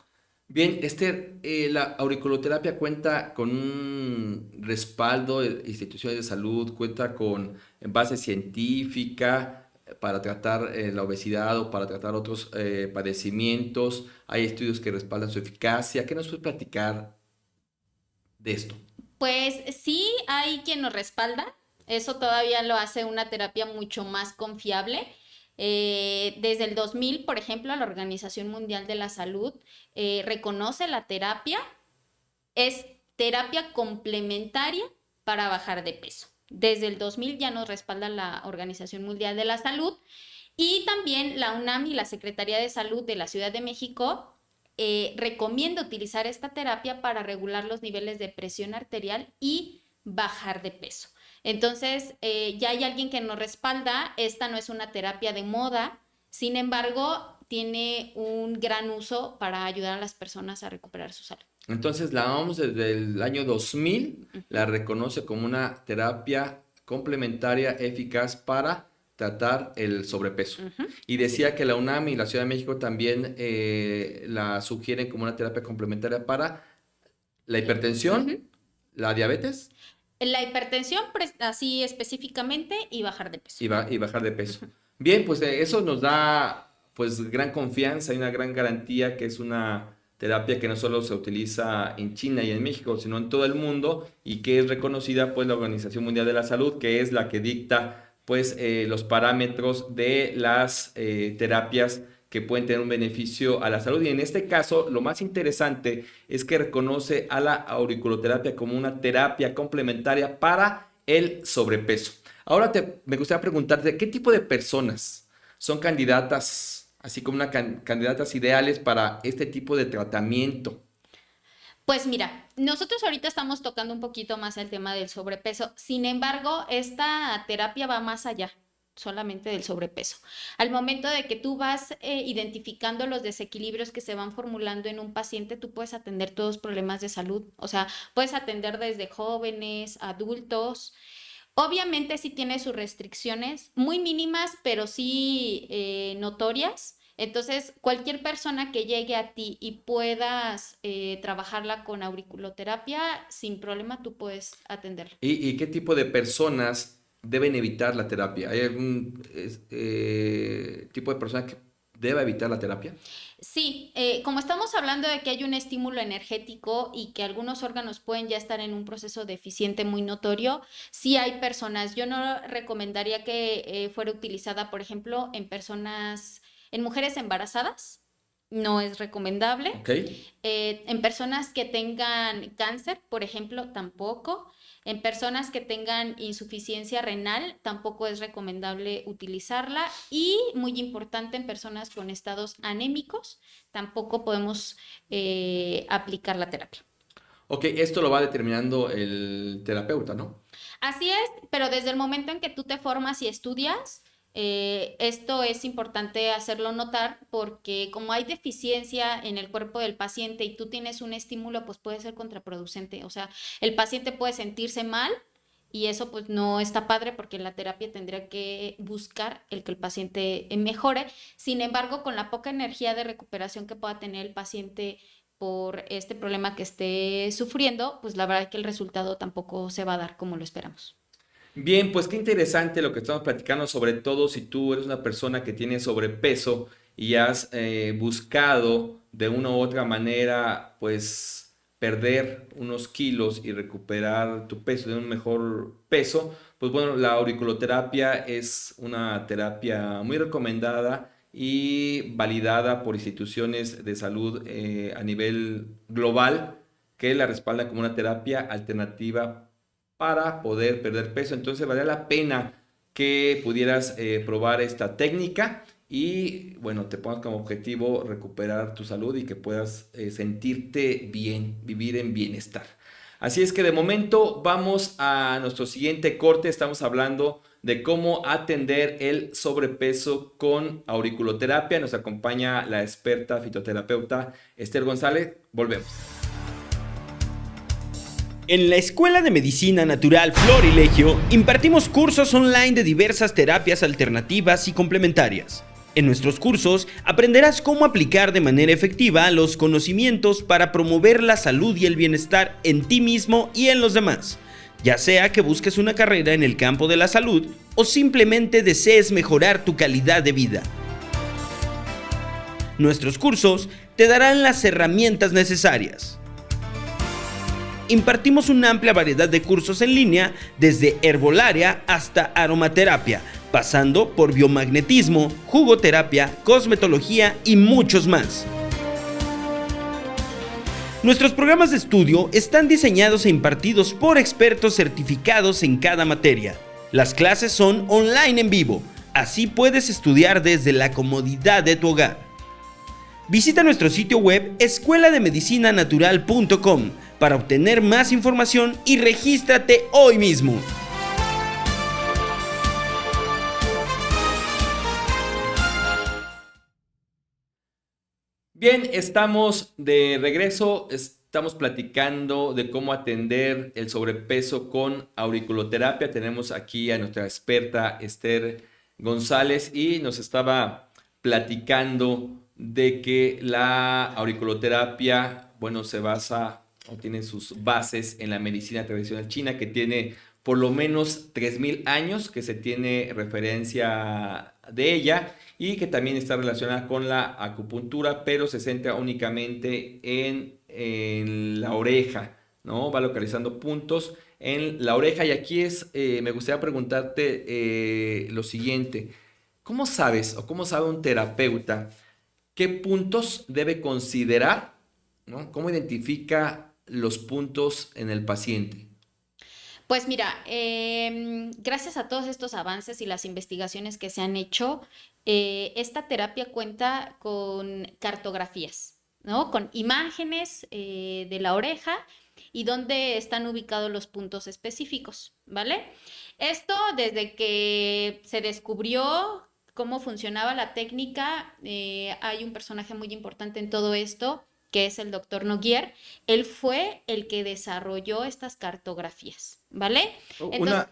Bien, Esther, la auriculoterapia cuenta con un respaldo de instituciones de salud, cuenta con base científica para tratar la obesidad o para tratar otros padecimientos. Hay estudios que respaldan su eficacia. ¿Qué nos puedes platicar de esto? Pues sí, hay quien nos respalda. Eso todavía lo hace una terapia mucho más confiable. Desde el 2000, por ejemplo, la Organización Mundial de la Salud reconoce la terapia, es terapia complementaria para bajar de peso. Desde el 2000 ya nos respalda la Organización Mundial de la Salud, y también la UNAM y la Secretaría de Salud de la Ciudad de México recomienda utilizar esta terapia para regular los niveles de presión arterial y bajar de peso. Entonces, ya hay alguien que nos respalda. Esta no es una terapia de moda, sin embargo, tiene un gran uso para ayudar a las personas a recuperar su salud. Entonces, la OMS desde el año 2000 la reconoce como una terapia complementaria eficaz para tratar el sobrepeso. Y decía que la UNAM y la Ciudad de México también la sugieren como una terapia complementaria para la hipertensión, la diabetes. La hipertensión, así específicamente, y bajar de peso. Y bajar de peso. Bien, pues eso nos da pues gran confianza y una gran garantía que es una terapia que no solo se utiliza en China y en México, sino en todo el mundo, y que es reconocida pues la Organización Mundial de la Salud, que es la que dicta pues los parámetros de las terapias que pueden tener un beneficio a la salud. Y en este caso, lo más interesante es que reconoce a la auriculoterapia como una terapia complementaria para el sobrepeso. Ahora me gustaría preguntarte, ¿qué tipo de personas son candidatas, así como candidatas ideales para este tipo de tratamiento? Pues mira, nosotros ahorita estamos tocando un poquito más el tema del sobrepeso. Sin embargo, esta terapia va más allá solamente del sobrepeso. Al momento de que tú vas identificando los desequilibrios que se van formulando en un paciente, tú puedes atender todos los problemas de salud. O sea, puedes atender desde jóvenes, adultos. Obviamente sí tiene sus restricciones, muy mínimas, pero sí notorias. Entonces, cualquier persona que llegue a ti y puedas trabajarla con auriculoterapia, sin problema tú puedes atenderla. ¿Y qué tipo de personas deben evitar la terapia? ¿Hay algún tipo de persona que deba evitar la terapia? Sí, como estamos hablando de que hay un estímulo energético y que algunos órganos pueden ya estar en un proceso deficiente muy notorio, sí hay personas. Yo no recomendaría que fuera utilizada, por ejemplo, en mujeres embarazadas, no es recomendable. Okay. En personas que tengan cáncer, por ejemplo, tampoco. En personas que tengan insuficiencia renal, tampoco es recomendable utilizarla. Y muy importante, en personas con estados anémicos, tampoco podemos aplicar la terapia. Ok, esto lo va determinando el terapeuta, ¿no? Así es, pero desde el momento en que tú te formas y estudias, esto es importante hacerlo notar, porque como hay deficiencia en el cuerpo del paciente y tú tienes un estímulo, pues puede ser contraproducente. O sea, el paciente puede sentirse mal y eso pues no está padre, porque la terapia tendría que buscar el que el paciente mejore. Sin embargo, con la poca energía de recuperación que pueda tener el paciente por este problema que esté sufriendo, pues la verdad es que el resultado tampoco se va a dar como lo esperamos. Bien, pues qué interesante lo que estamos platicando, sobre todo si tú eres una persona que tiene sobrepeso y has buscado de una u otra manera pues perder unos kilos y recuperar tu peso, de un mejor peso. Pues bueno, la auriculoterapia es una terapia muy recomendada y validada por instituciones de salud a nivel global, que la respaldan como una terapia alternativa para poder perder peso. Entonces vale la pena que pudieras probar esta técnica y bueno, te pongas como objetivo recuperar tu salud y que puedas sentirte bien, vivir en bienestar. Así es que de momento vamos a nuestro siguiente corte. Estamos hablando de cómo atender el sobrepeso con auriculoterapia. Nos acompaña la experta fitoterapeuta Esther González. Volvemos. En la Escuela de Medicina Natural Florilegio impartimos cursos online de diversas terapias alternativas y complementarias. En nuestros cursos aprenderás cómo aplicar de manera efectiva los conocimientos para promover la salud y el bienestar en ti mismo y en los demás, ya sea que busques una carrera en el campo de la salud o simplemente desees mejorar tu calidad de vida. Nuestros cursos te darán las herramientas necesarias. Impartimos una amplia variedad de cursos en línea, desde herbolaria hasta aromaterapia, pasando por biomagnetismo, jugoterapia, cosmetología y muchos más. Nuestros programas de estudio están diseñados e impartidos por expertos certificados en cada materia. Las clases son online en vivo, así puedes estudiar desde la comodidad de tu hogar. Visita nuestro sitio web escuelademedicinanatural.com para obtener más información y regístrate hoy mismo. Bien, estamos de regreso, estamos platicando de cómo atender el sobrepeso con auriculoterapia. Tenemos aquí a nuestra experta Esther González y nos estaba platicando de que la auriculoterapia, bueno, se basa o tiene sus bases en la medicina tradicional china, que tiene por lo menos 3,000 años que se tiene referencia de ella y que también está relacionada con la acupuntura, pero se centra únicamente en la oreja, ¿no? Va localizando puntos en la oreja y aquí me gustaría preguntarte lo siguiente. ¿Cómo sabes o cómo sabe un terapeuta qué puntos debe considerar, ¿no? ¿Cómo identifica los puntos en el paciente? Pues mira, gracias a todos estos avances y las investigaciones que se han hecho, esta terapia cuenta con cartografías, ¿no? Con imágenes de la oreja y donde están ubicados los puntos específicos, ¿vale? Esto desde que se descubrió cómo funcionaba la técnica, hay un personaje muy importante en todo esto, que es el doctor Noguer. Él fue el que desarrolló estas cartografías, ¿vale? Entonces,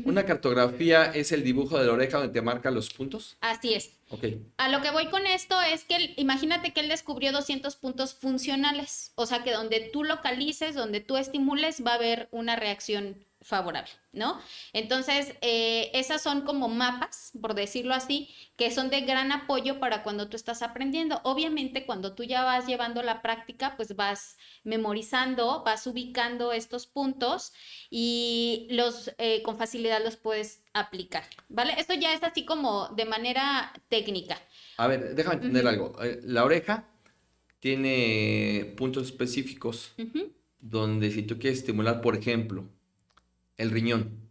Una cartografía es el dibujo de la oreja donde te marca los puntos. así es. Ok. A lo que voy con esto es que imagínate que él descubrió 200 puntos funcionales, o sea que donde tú localices, donde tú estimules, va a haber una reacción favorable, ¿no? Entonces, esas son como mapas, por decirlo así, que son de gran apoyo para cuando tú estás aprendiendo. Obviamente, cuando tú ya vas llevando la práctica, pues vas memorizando, vas ubicando estos puntos y con facilidad los puedes aplicar, ¿vale? Esto ya es así como de manera técnica. A ver, déjame entender algo. La oreja tiene puntos específicos donde si tú quieres estimular, por ejemplo, el riñón.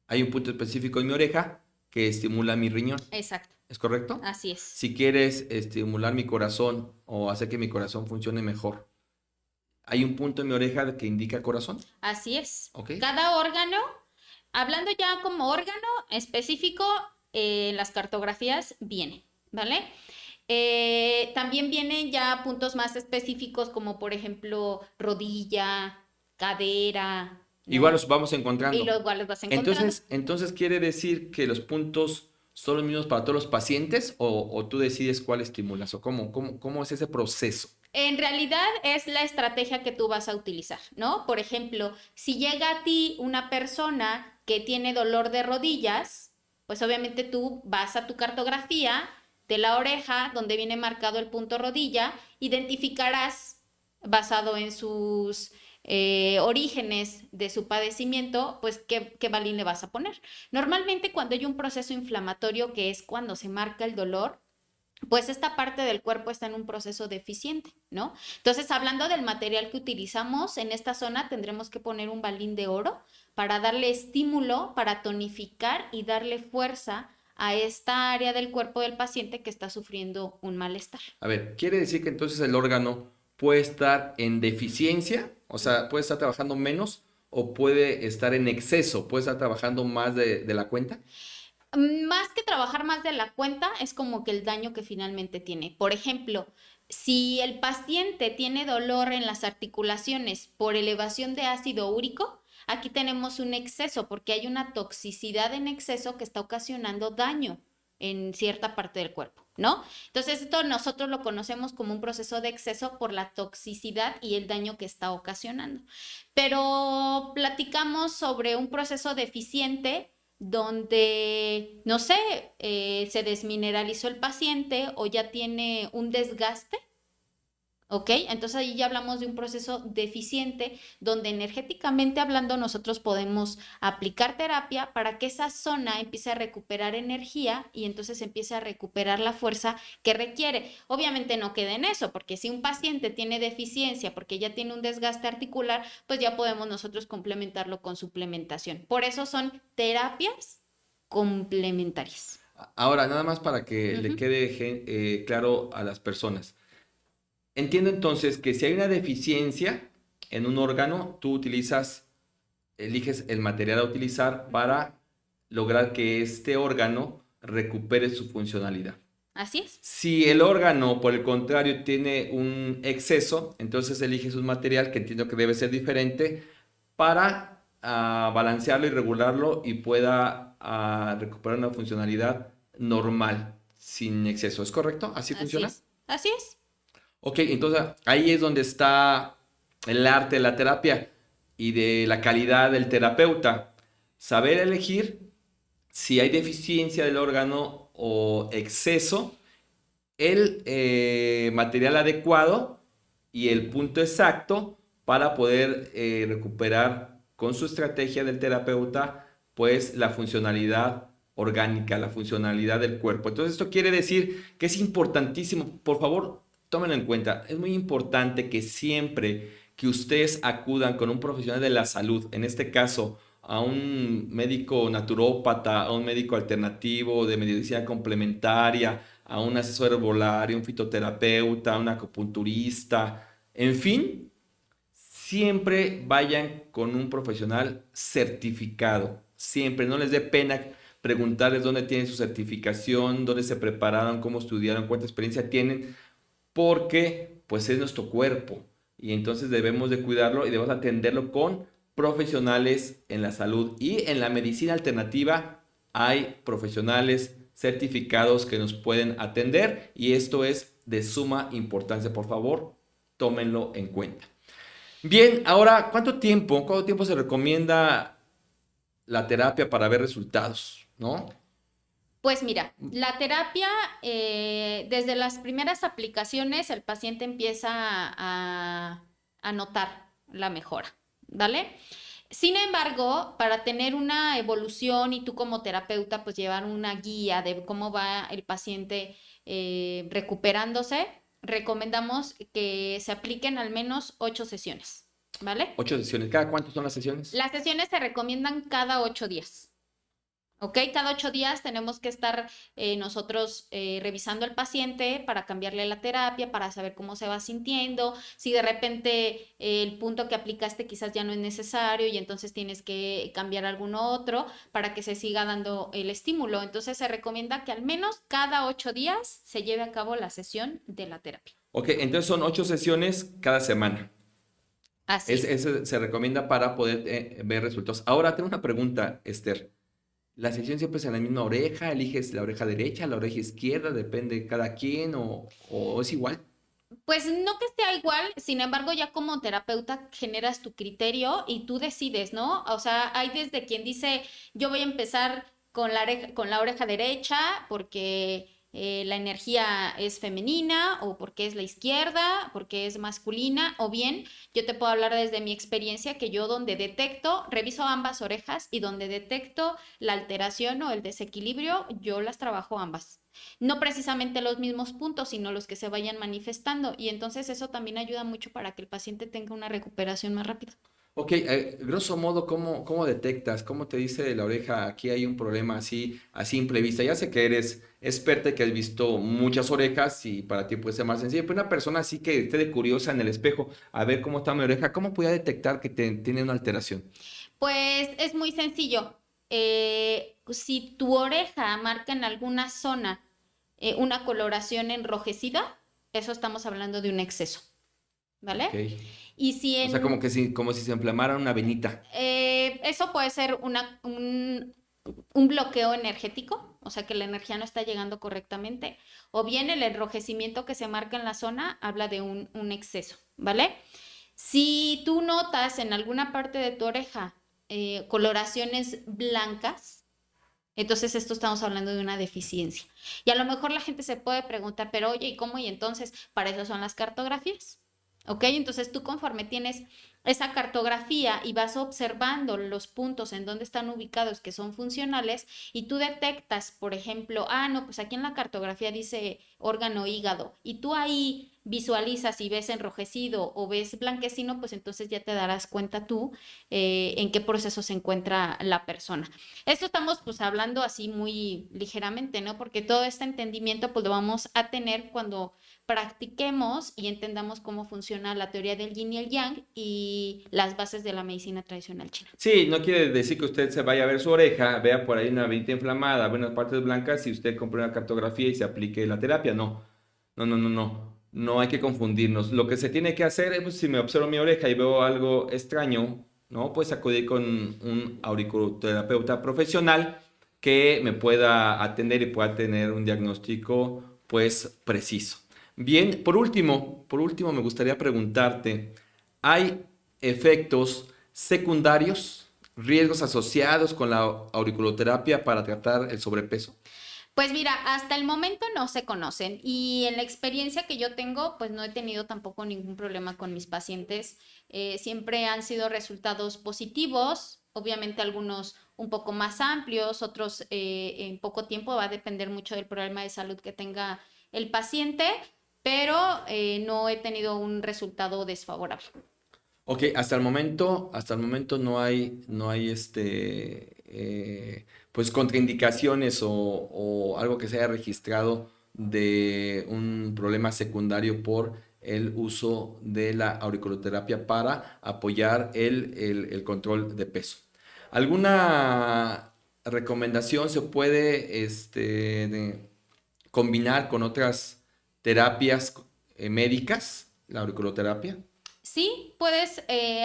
Hay un punto específico en mi oreja que estimula mi riñón. Exacto. ¿Es correcto? Así es. Si quieres estimular mi corazón o hacer que mi corazón funcione mejor, ¿hay un punto en mi oreja que indica corazón? Así es. Ok. Cada órgano, hablando ya como órgano específico, las cartografías vienen, ¿vale? También vienen ya puntos más específicos como por ejemplo rodilla, cadera, ¿no? Igual los vamos encontrando. Y los cuales vas encontrando. Entonces quiere decir que los puntos son los mismos para todos los pacientes o tú decides cuál estimulas o cómo es ese proceso. En realidad es la estrategia que tú vas a utilizar, ¿no? Por ejemplo, si llega a ti una persona que tiene dolor de rodillas, pues obviamente tú vas a tu cartografía de la oreja, donde viene marcado el punto rodilla, identificarás, basado en sus orígenes de su padecimiento, pues qué balín le vas a poner. Normalmente cuando hay un proceso inflamatorio, que es cuando se marca el dolor, pues esta parte del cuerpo está en un proceso deficiente, ¿no? Entonces, hablando del material que utilizamos, en esta zona tendremos que poner un balín de oro para darle estímulo, para tonificar y darle fuerza a esta área del cuerpo del paciente que está sufriendo un malestar. A ver, ¿quiere decir que entonces el órgano puede estar en deficiencia? O sea, ¿puede estar trabajando menos o puede estar en exceso? ¿Puede estar trabajando más de la cuenta? Más que trabajar más de la cuenta, es como que el daño que finalmente tiene. Por ejemplo, si el paciente tiene dolor en las articulaciones por elevación de ácido úrico, aquí tenemos un exceso porque hay una toxicidad en exceso que está ocasionando daño en cierta parte del cuerpo, ¿no? Entonces esto nosotros lo conocemos como un proceso de exceso por la toxicidad y el daño que está ocasionando. Pero platicamos sobre un proceso deficiente donde, no sé, se desmineralizó el paciente o ya tiene un desgaste ¿Ok? Entonces ahí ya hablamos de un proceso deficiente donde energéticamente hablando nosotros podemos aplicar terapia para que esa zona empiece a recuperar energía y entonces empiece a recuperar la fuerza que requiere. Obviamente no quede en eso, porque si un paciente tiene deficiencia porque ya tiene un desgaste articular, pues ya podemos nosotros complementarlo con suplementación. Por eso son terapias complementarias. Ahora, nada más para que le quede claro a las personas. Entiendo entonces que si hay una deficiencia en un órgano, tú eliges el material a utilizar para lograr que este órgano recupere su funcionalidad. Así es. Si el órgano, por el contrario, tiene un exceso, entonces eliges un material que entiendo que debe ser diferente para balancearlo y regularlo y pueda recuperar una funcionalidad normal, sin exceso. ¿Es correcto? ¿Así funciona? Así es. Ok, entonces ahí es donde está el arte de la terapia y de la calidad del terapeuta. Saber elegir si hay deficiencia del órgano o exceso, el material adecuado y el punto exacto para poder recuperar con su estrategia del terapeuta, pues la funcionalidad orgánica, la funcionalidad del cuerpo. Entonces esto quiere decir que es importantísimo, por favor, tómenlo en cuenta, es muy importante que siempre que ustedes acudan con un profesional de la salud, en este caso a un médico naturópata, a un médico alternativo de medicina complementaria, a un asesor herbolario, un fitoterapeuta, a un acupunturista, en fin, siempre vayan con un profesional certificado. Siempre, no les dé pena preguntarles dónde tienen su certificación, dónde se prepararon, cómo estudiaron, cuánta experiencia tienen, porque pues es nuestro cuerpo y entonces debemos de cuidarlo y debemos atenderlo con profesionales en la salud. Y en la medicina alternativa hay profesionales certificados que nos pueden atender y esto es de suma importancia. Por favor, tómenlo en cuenta. Bien, ahora, ¿cuánto tiempo se recomienda la terapia para ver resultados? ¿No? Pues mira, la terapia, desde las primeras aplicaciones, el paciente empieza a notar la mejora, ¿vale? Sin embargo, para tener una evolución y tú como terapeuta, pues llevar una guía de cómo va el paciente recuperándose, recomendamos que se apliquen al menos 8 sesiones, ¿vale? 8 sesiones. ¿Cada cuánto son las sesiones? Las sesiones se recomiendan cada 8 días. ¿Ok? Cada 8 días tenemos que estar nosotros revisando al paciente para cambiarle la terapia, para saber cómo se va sintiendo, si de repente el punto que aplicaste quizás ya no es necesario y entonces tienes que cambiar alguno otro para que se siga dando el estímulo. Entonces se recomienda que al menos cada 8 días se lleve a cabo la sesión de la terapia. Ok, entonces son 8 sesiones cada semana. Así es. Ese se recomienda para poder ver resultados. Ahora tengo una pregunta, Esther. ¿La sesión siempre es en la misma oreja? ¿Eliges la oreja derecha, la oreja izquierda? ¿Depende de cada quien o es igual? Pues no que sea igual, sin embargo, ya como terapeuta generas tu criterio y tú decides, ¿no? O sea, hay desde quien dice, yo voy a empezar con la oreja derecha porque la energía es femenina o porque es la izquierda, porque es masculina, o bien yo te puedo hablar desde mi experiencia que yo donde detecto, reviso ambas orejas y donde detecto la alteración o el desequilibrio, yo las trabajo ambas. No precisamente los mismos puntos, sino los que se vayan manifestando. Y entonces eso también ayuda mucho para que el paciente tenga una recuperación más rápida. Ok, grosso modo, ¿cómo detectas? ¿Cómo te dice la oreja? Aquí hay un problema así a simple vista. Ya sé que eres experta y que has visto muchas orejas y para ti puede ser más sencillo, pero una persona así que esté de curiosa en el espejo a ver cómo está mi oreja, ¿cómo podía detectar que tiene una alteración? Pues es muy sencillo. Si tu oreja marca en alguna zona una coloración enrojecida, eso estamos hablando de un exceso, ¿vale? Ok. Y si O sea, como si se inflamara una venita. eso puede ser un bloqueo energético, o sea que la energía no está llegando correctamente, o bien el enrojecimiento que se marca en la zona habla de un exceso, ¿vale? Si tú notas en alguna parte de tu oreja coloraciones blancas, Entonces, esto estamos hablando de una deficiencia. Y a lo mejor la gente se puede preguntar, pero oye, ¿y cómo? Y entonces, ¿para eso son las cartografías? ¿Ok? Entonces, tú conforme tienes esa cartografía y vas observando los puntos en donde están ubicados que son funcionales y tú detectas, por ejemplo, no, pues aquí en la cartografía dice órgano hígado y tú ahí visualizas y ves enrojecido o ves blanquecino, pues entonces ya te darás cuenta tú en qué proceso se encuentra la persona. Esto estamos pues hablando así muy ligeramente, ¿no? Porque todo este entendimiento pues lo vamos a tener cuando practiquemos y entendamos cómo funciona la teoría del yin y el yang y las bases de la medicina tradicional china. Sí, no quiere decir que usted se vaya a ver su oreja, vea por ahí una venita inflamada, ve unas partes blancas y usted compre una cartografía y se aplique la terapia. No, no, no, no, no. No hay que confundirnos. Lo que se tiene que hacer es, pues, si me observo mi oreja y veo algo extraño, ¿no? Pues acudir con un auriculoterapeuta profesional que me pueda atender y pueda tener un diagnóstico, pues, preciso. Bien, por último, me gustaría preguntarte, ¿hay efectos secundarios, riesgos asociados con la auriculoterapia para tratar el sobrepeso? Pues mira, hasta el momento no se conocen y en la experiencia que yo tengo, pues no he tenido tampoco ningún problema con mis pacientes. Siempre han sido resultados positivos, obviamente algunos un poco más amplios, otros en poco tiempo, va a depender mucho del problema de salud que tenga el paciente, pero no he tenido un resultado desfavorable. Ok, hasta el momento no hay pues contraindicaciones o algo que se haya registrado de un problema secundario por el uso de la auriculoterapia para apoyar el control de peso. ¿Alguna recomendación se puede combinar con otras terapias médicas, la auriculoterapia? Sí, puedes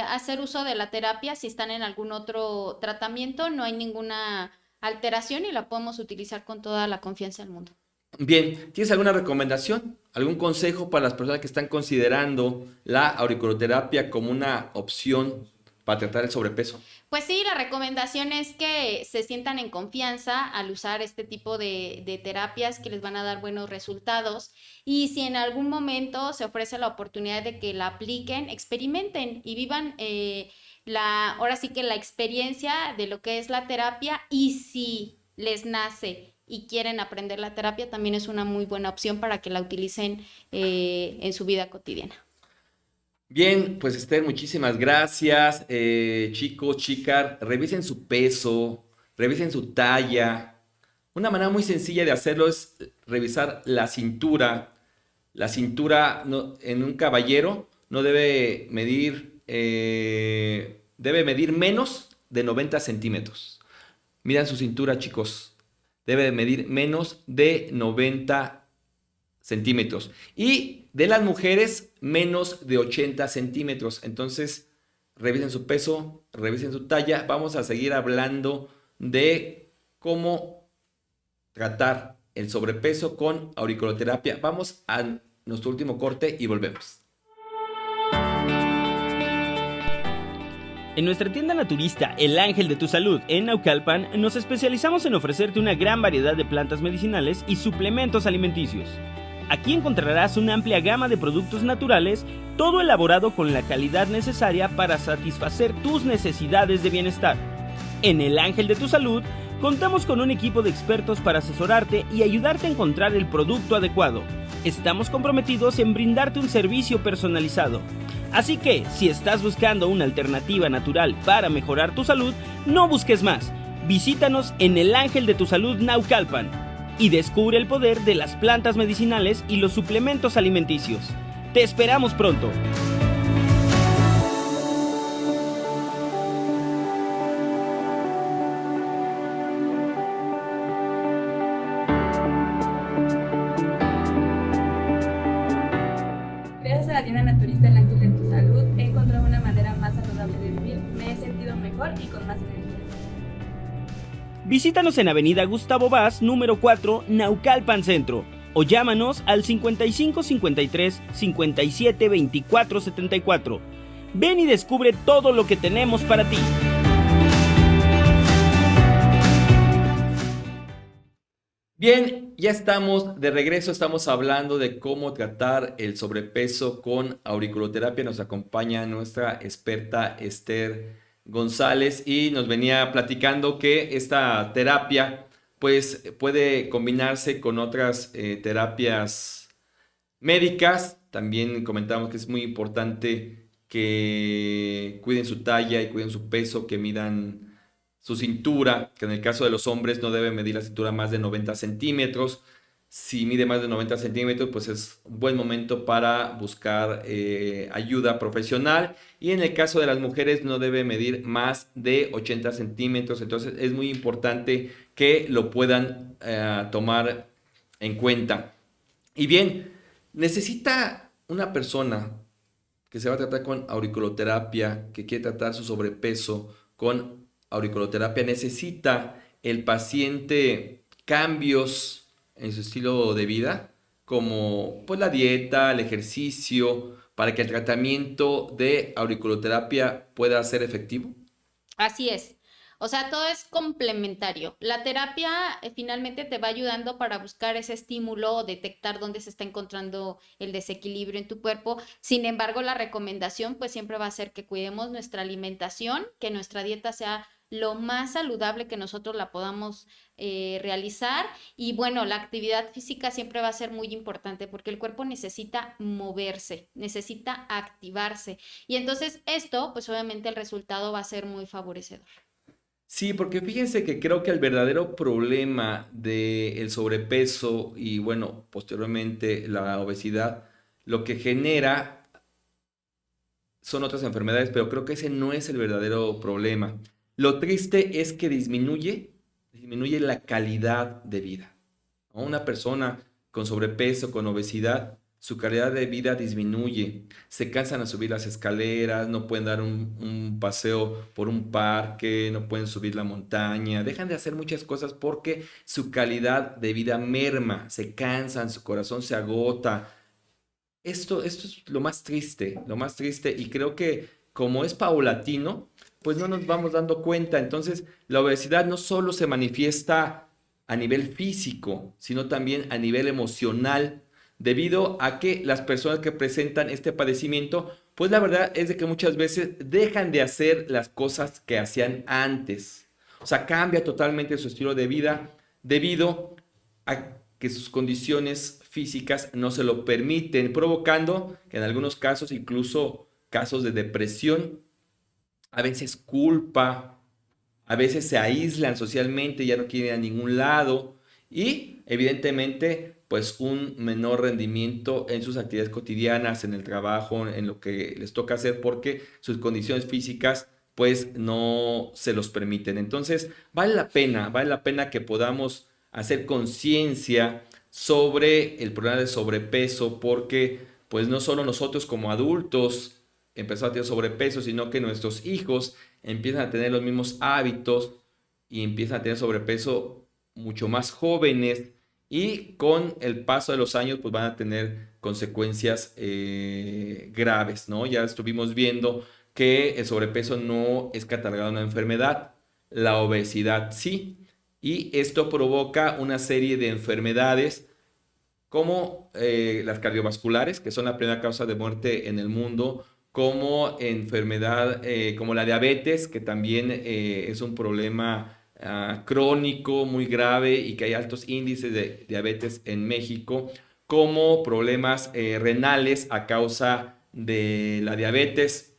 hacer uso de la terapia si están en algún otro tratamiento, no hay ninguna alteración y la podemos utilizar con toda la confianza del mundo. Bien, ¿tienes alguna recomendación, algún consejo para las personas que están considerando la auriculoterapia como una opción para tratar el sobrepeso? Pues sí, la recomendación es que se sientan en confianza al usar este tipo de terapias que les van a dar buenos resultados y si en algún momento se ofrece la oportunidad de que la apliquen, experimenten y vivan ahora sí que la experiencia de lo que es la terapia y si les nace y quieren aprender la terapia también es una muy buena opción para que la utilicen en su vida cotidiana. Bien, pues Esther, muchísimas gracias. Chicos, chicas, revisen su peso, revisen su talla. Una manera muy sencilla de hacerlo es revisar la cintura. La cintura en un caballero no debe medir, menos de 90 centímetros. Miran su cintura, chicos. Debe medir menos de 90 centímetros. Y de las mujeres, menos de 80 centímetros. Entonces, revisen su peso, revisen su talla. Vamos a seguir hablando de cómo tratar el sobrepeso con auriculoterapia. Vamos a nuestro último corte y volvemos. En nuestra tienda naturista El Ángel de tu Salud en Naucalpan nos especializamos en ofrecerte una gran variedad de plantas medicinales y suplementos alimenticios. Aquí encontrarás una amplia gama de productos naturales, todo elaborado con la calidad necesaria para satisfacer tus necesidades de bienestar. En El Ángel de tu Salud contamos con un equipo de expertos para asesorarte y ayudarte a encontrar el producto adecuado. Estamos comprometidos en brindarte un servicio personalizado. Así que, si estás buscando una alternativa natural para mejorar tu salud, no busques más. Visítanos en El Ángel de tu Salud Naucalpan y descubre el poder de las plantas medicinales y los suplementos alimenticios. ¡Te esperamos pronto! Gracias a la tienda naturista El Ángel de tu Salud he encontrado una manera más saludable de vivir, me he sentido mejor y con más energía. Visítanos en Avenida Gustavo Vaz, número 4, Naucalpan Centro, o llámanos al 55 53 57 24 74. Ven y descubre todo lo que tenemos para ti. Bien, ya estamos de regreso, estamos hablando de cómo tratar el sobrepeso con auriculoterapia. Nos acompaña nuestra experta Esther González y nos venía platicando que esta terapia pues puede combinarse con otras terapias médicas. También comentamos que es muy importante que cuiden su talla y cuiden su peso, que midan su cintura, que en el caso de los hombres no debe medir la cintura más de 90 centímetros. Si mide más de 90 centímetros, pues es un buen momento para buscar ayuda profesional. Y en el caso de las mujeres no debe medir más de 80 centímetros. Entonces es muy importante que lo puedan tomar en cuenta. Y bien, necesita una persona que se va a tratar con auriculoterapia, que quiere tratar su sobrepeso con auriculoterapia, necesita el paciente cambios en su estilo de vida, como pues la dieta, el ejercicio, para que el tratamiento de auriculoterapia pueda ser efectivo. Así es. O sea, todo es complementario. La terapia finalmente te va ayudando para buscar ese estímulo o detectar dónde se está encontrando el desequilibrio en tu cuerpo. Sin embargo, la recomendación pues siempre va a ser que cuidemos nuestra alimentación, que nuestra dieta sea lo más saludable que nosotros la podamos realizar. Y bueno, la actividad física siempre va a ser muy importante porque el cuerpo necesita moverse, necesita activarse. Y entonces esto, pues obviamente el resultado va a ser muy favorecedor. Sí, porque fíjense que creo que el verdadero problema del sobrepeso y bueno, posteriormente la obesidad, lo que genera son otras enfermedades, pero creo que ese no es el verdadero problema. Lo triste es que disminuye la calidad de vida, ¿no? Una persona con sobrepeso, con obesidad, su calidad de vida disminuye. Se cansan a subir las escaleras, no pueden dar un paseo por un parque, no pueden subir la montaña, dejan de hacer muchas cosas porque su calidad de vida merma, se cansan, su corazón se agota. Esto es lo más triste, y creo que como es paulatino, pues no nos vamos dando cuenta. Entonces, la obesidad no solo se manifiesta a nivel físico, sino también a nivel emocional, debido a que las personas que presentan este padecimiento, pues la verdad es de que muchas veces dejan de hacer las cosas que hacían antes. O sea, cambia totalmente su estilo de vida debido a que sus condiciones físicas no se lo permiten, provocando que en algunos casos, incluso casos de depresión, a veces culpa, a veces se aíslan socialmente, ya no quieren ir a ningún lado y evidentemente pues un menor rendimiento en sus actividades cotidianas, en el trabajo, en lo que les toca hacer porque sus condiciones físicas pues no se los permiten. Entonces vale la pena que podamos hacer conciencia sobre el problema de sobrepeso, porque pues no solo nosotros como adultos empezamos a tener sobrepeso, sino que nuestros hijos empiezan a tener los mismos hábitos y empiezan a tener sobrepeso mucho más jóvenes, y con el paso de los años pues van a tener consecuencias graves, ¿no? Ya estuvimos viendo que el sobrepeso no es catalogado una enfermedad, la obesidad sí, y esto provoca una serie de enfermedades como las cardiovasculares, que son la primera causa de muerte en el mundo, como enfermedad, como la diabetes, que también es un problema crónico muy grave y que hay altos índices de diabetes en México, como problemas renales a causa de la diabetes.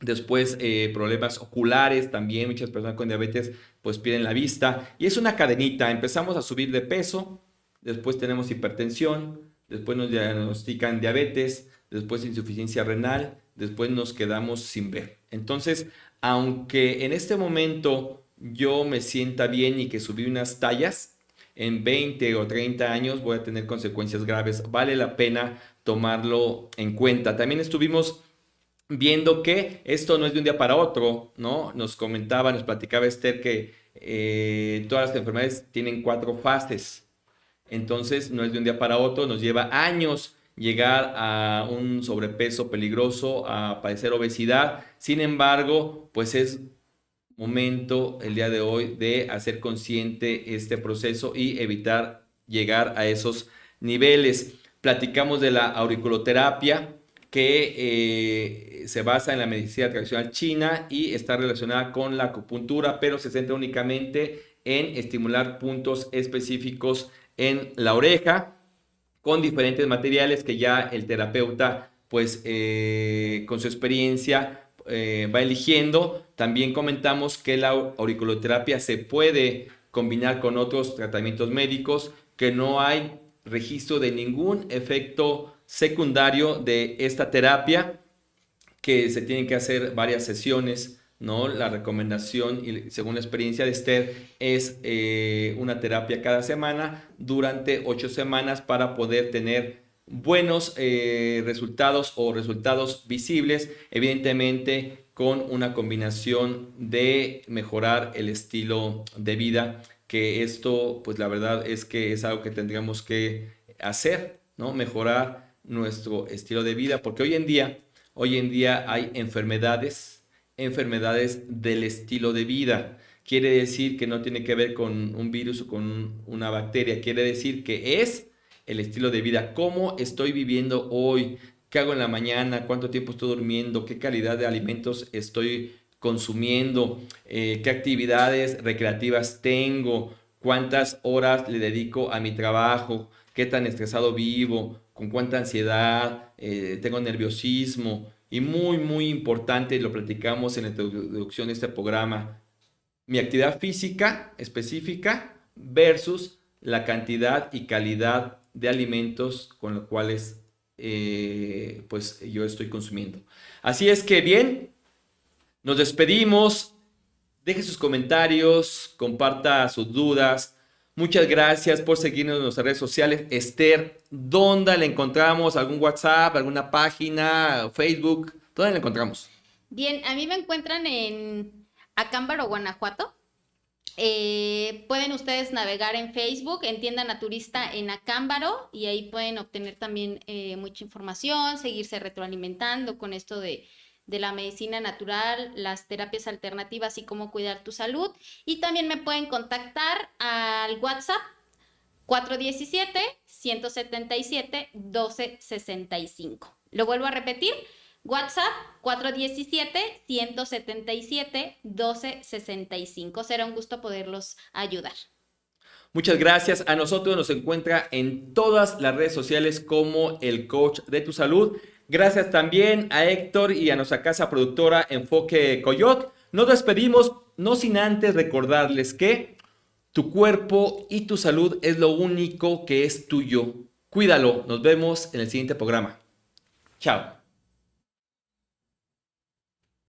Después problemas oculares también, muchas personas con diabetes pues pierden la vista, y es una cadenita. Empezamos a subir de peso, después tenemos hipertensión, después nos diagnostican diabetes, después insuficiencia renal, después nos quedamos sin ver. Entonces, aunque en este momento yo me sienta bien y que subí unas tallas, en 20 o 30 años voy a tener consecuencias graves. Vale la pena tomarlo en cuenta. También estuvimos viendo que esto no es de un día para otro, ¿no? Nos comentaba, nos platicaba Esther que todas las enfermedades tienen 4 fases. Entonces, no es de un día para otro, nos lleva años llegar a un sobrepeso peligroso, a padecer obesidad. Sin embargo, pues es momento el día de hoy de hacer consciente este proceso y evitar llegar a esos niveles. Platicamos de la auriculoterapia, que se basa en la medicina tradicional china y está relacionada con la acupuntura, pero se centra únicamente en estimular puntos específicos en la oreja con diferentes materiales que ya el terapeuta, pues con su experiencia va eligiendo. También comentamos que la auriculoterapia se puede combinar con otros tratamientos médicos, que no hay registro de ningún efecto secundario de esta terapia, que se tienen que hacer varias sesiones, ¿no? La recomendación, y según la experiencia de Esther, es una terapia cada semana durante 8 semanas para poder tener buenos resultados o resultados visibles, evidentemente con una combinación de mejorar el estilo de vida, que esto, pues la verdad es que es algo que tendríamos que hacer, ¿no? Mejorar nuestro estilo de vida, porque hoy en día hay enfermedades del estilo de vida. Quiere decir que no tiene que ver con un virus o con una bacteria, quiere decir que es el estilo de vida, cómo estoy viviendo hoy, qué hago en la mañana, cuánto tiempo estoy durmiendo, qué calidad de alimentos estoy consumiendo, qué actividades recreativas tengo, cuántas horas le dedico a mi trabajo, qué tan estresado vivo, con cuánta ansiedad, tengo nerviosismo. Y muy, muy importante, lo platicamos en la introducción de este programa, mi actividad física específica versus la cantidad y calidad de alimentos con los cuales pues yo estoy consumiendo. Así es que bien, nos despedimos. Deje sus comentarios, comparta sus dudas. Muchas gracias por seguirnos en nuestras redes sociales. Esther, ¿dónde la encontramos? ¿Algún WhatsApp, alguna página, Facebook? ¿Dónde la encontramos? Bien, a mí me encuentran en Acámbaro, Guanajuato. Pueden ustedes navegar en Facebook, en Tienda Naturista en Acámbaro, y ahí pueden obtener también mucha información, seguirse retroalimentando con esto de la medicina natural, las terapias alternativas y cómo cuidar tu salud. Y también me pueden contactar al WhatsApp 417-177-1265. Lo vuelvo a repetir, WhatsApp 417-177-1265. Será un gusto poderlos ayudar. Muchas gracias. A nosotros nos encuentra en todas las redes sociales como el coach de tu salud. Gracias también a Héctor y a nuestra casa productora Enfoque Coyote. Nos despedimos, no sin antes recordarles que tu cuerpo y tu salud es lo único que es tuyo. Cuídalo. Nos vemos en el siguiente programa. Chao.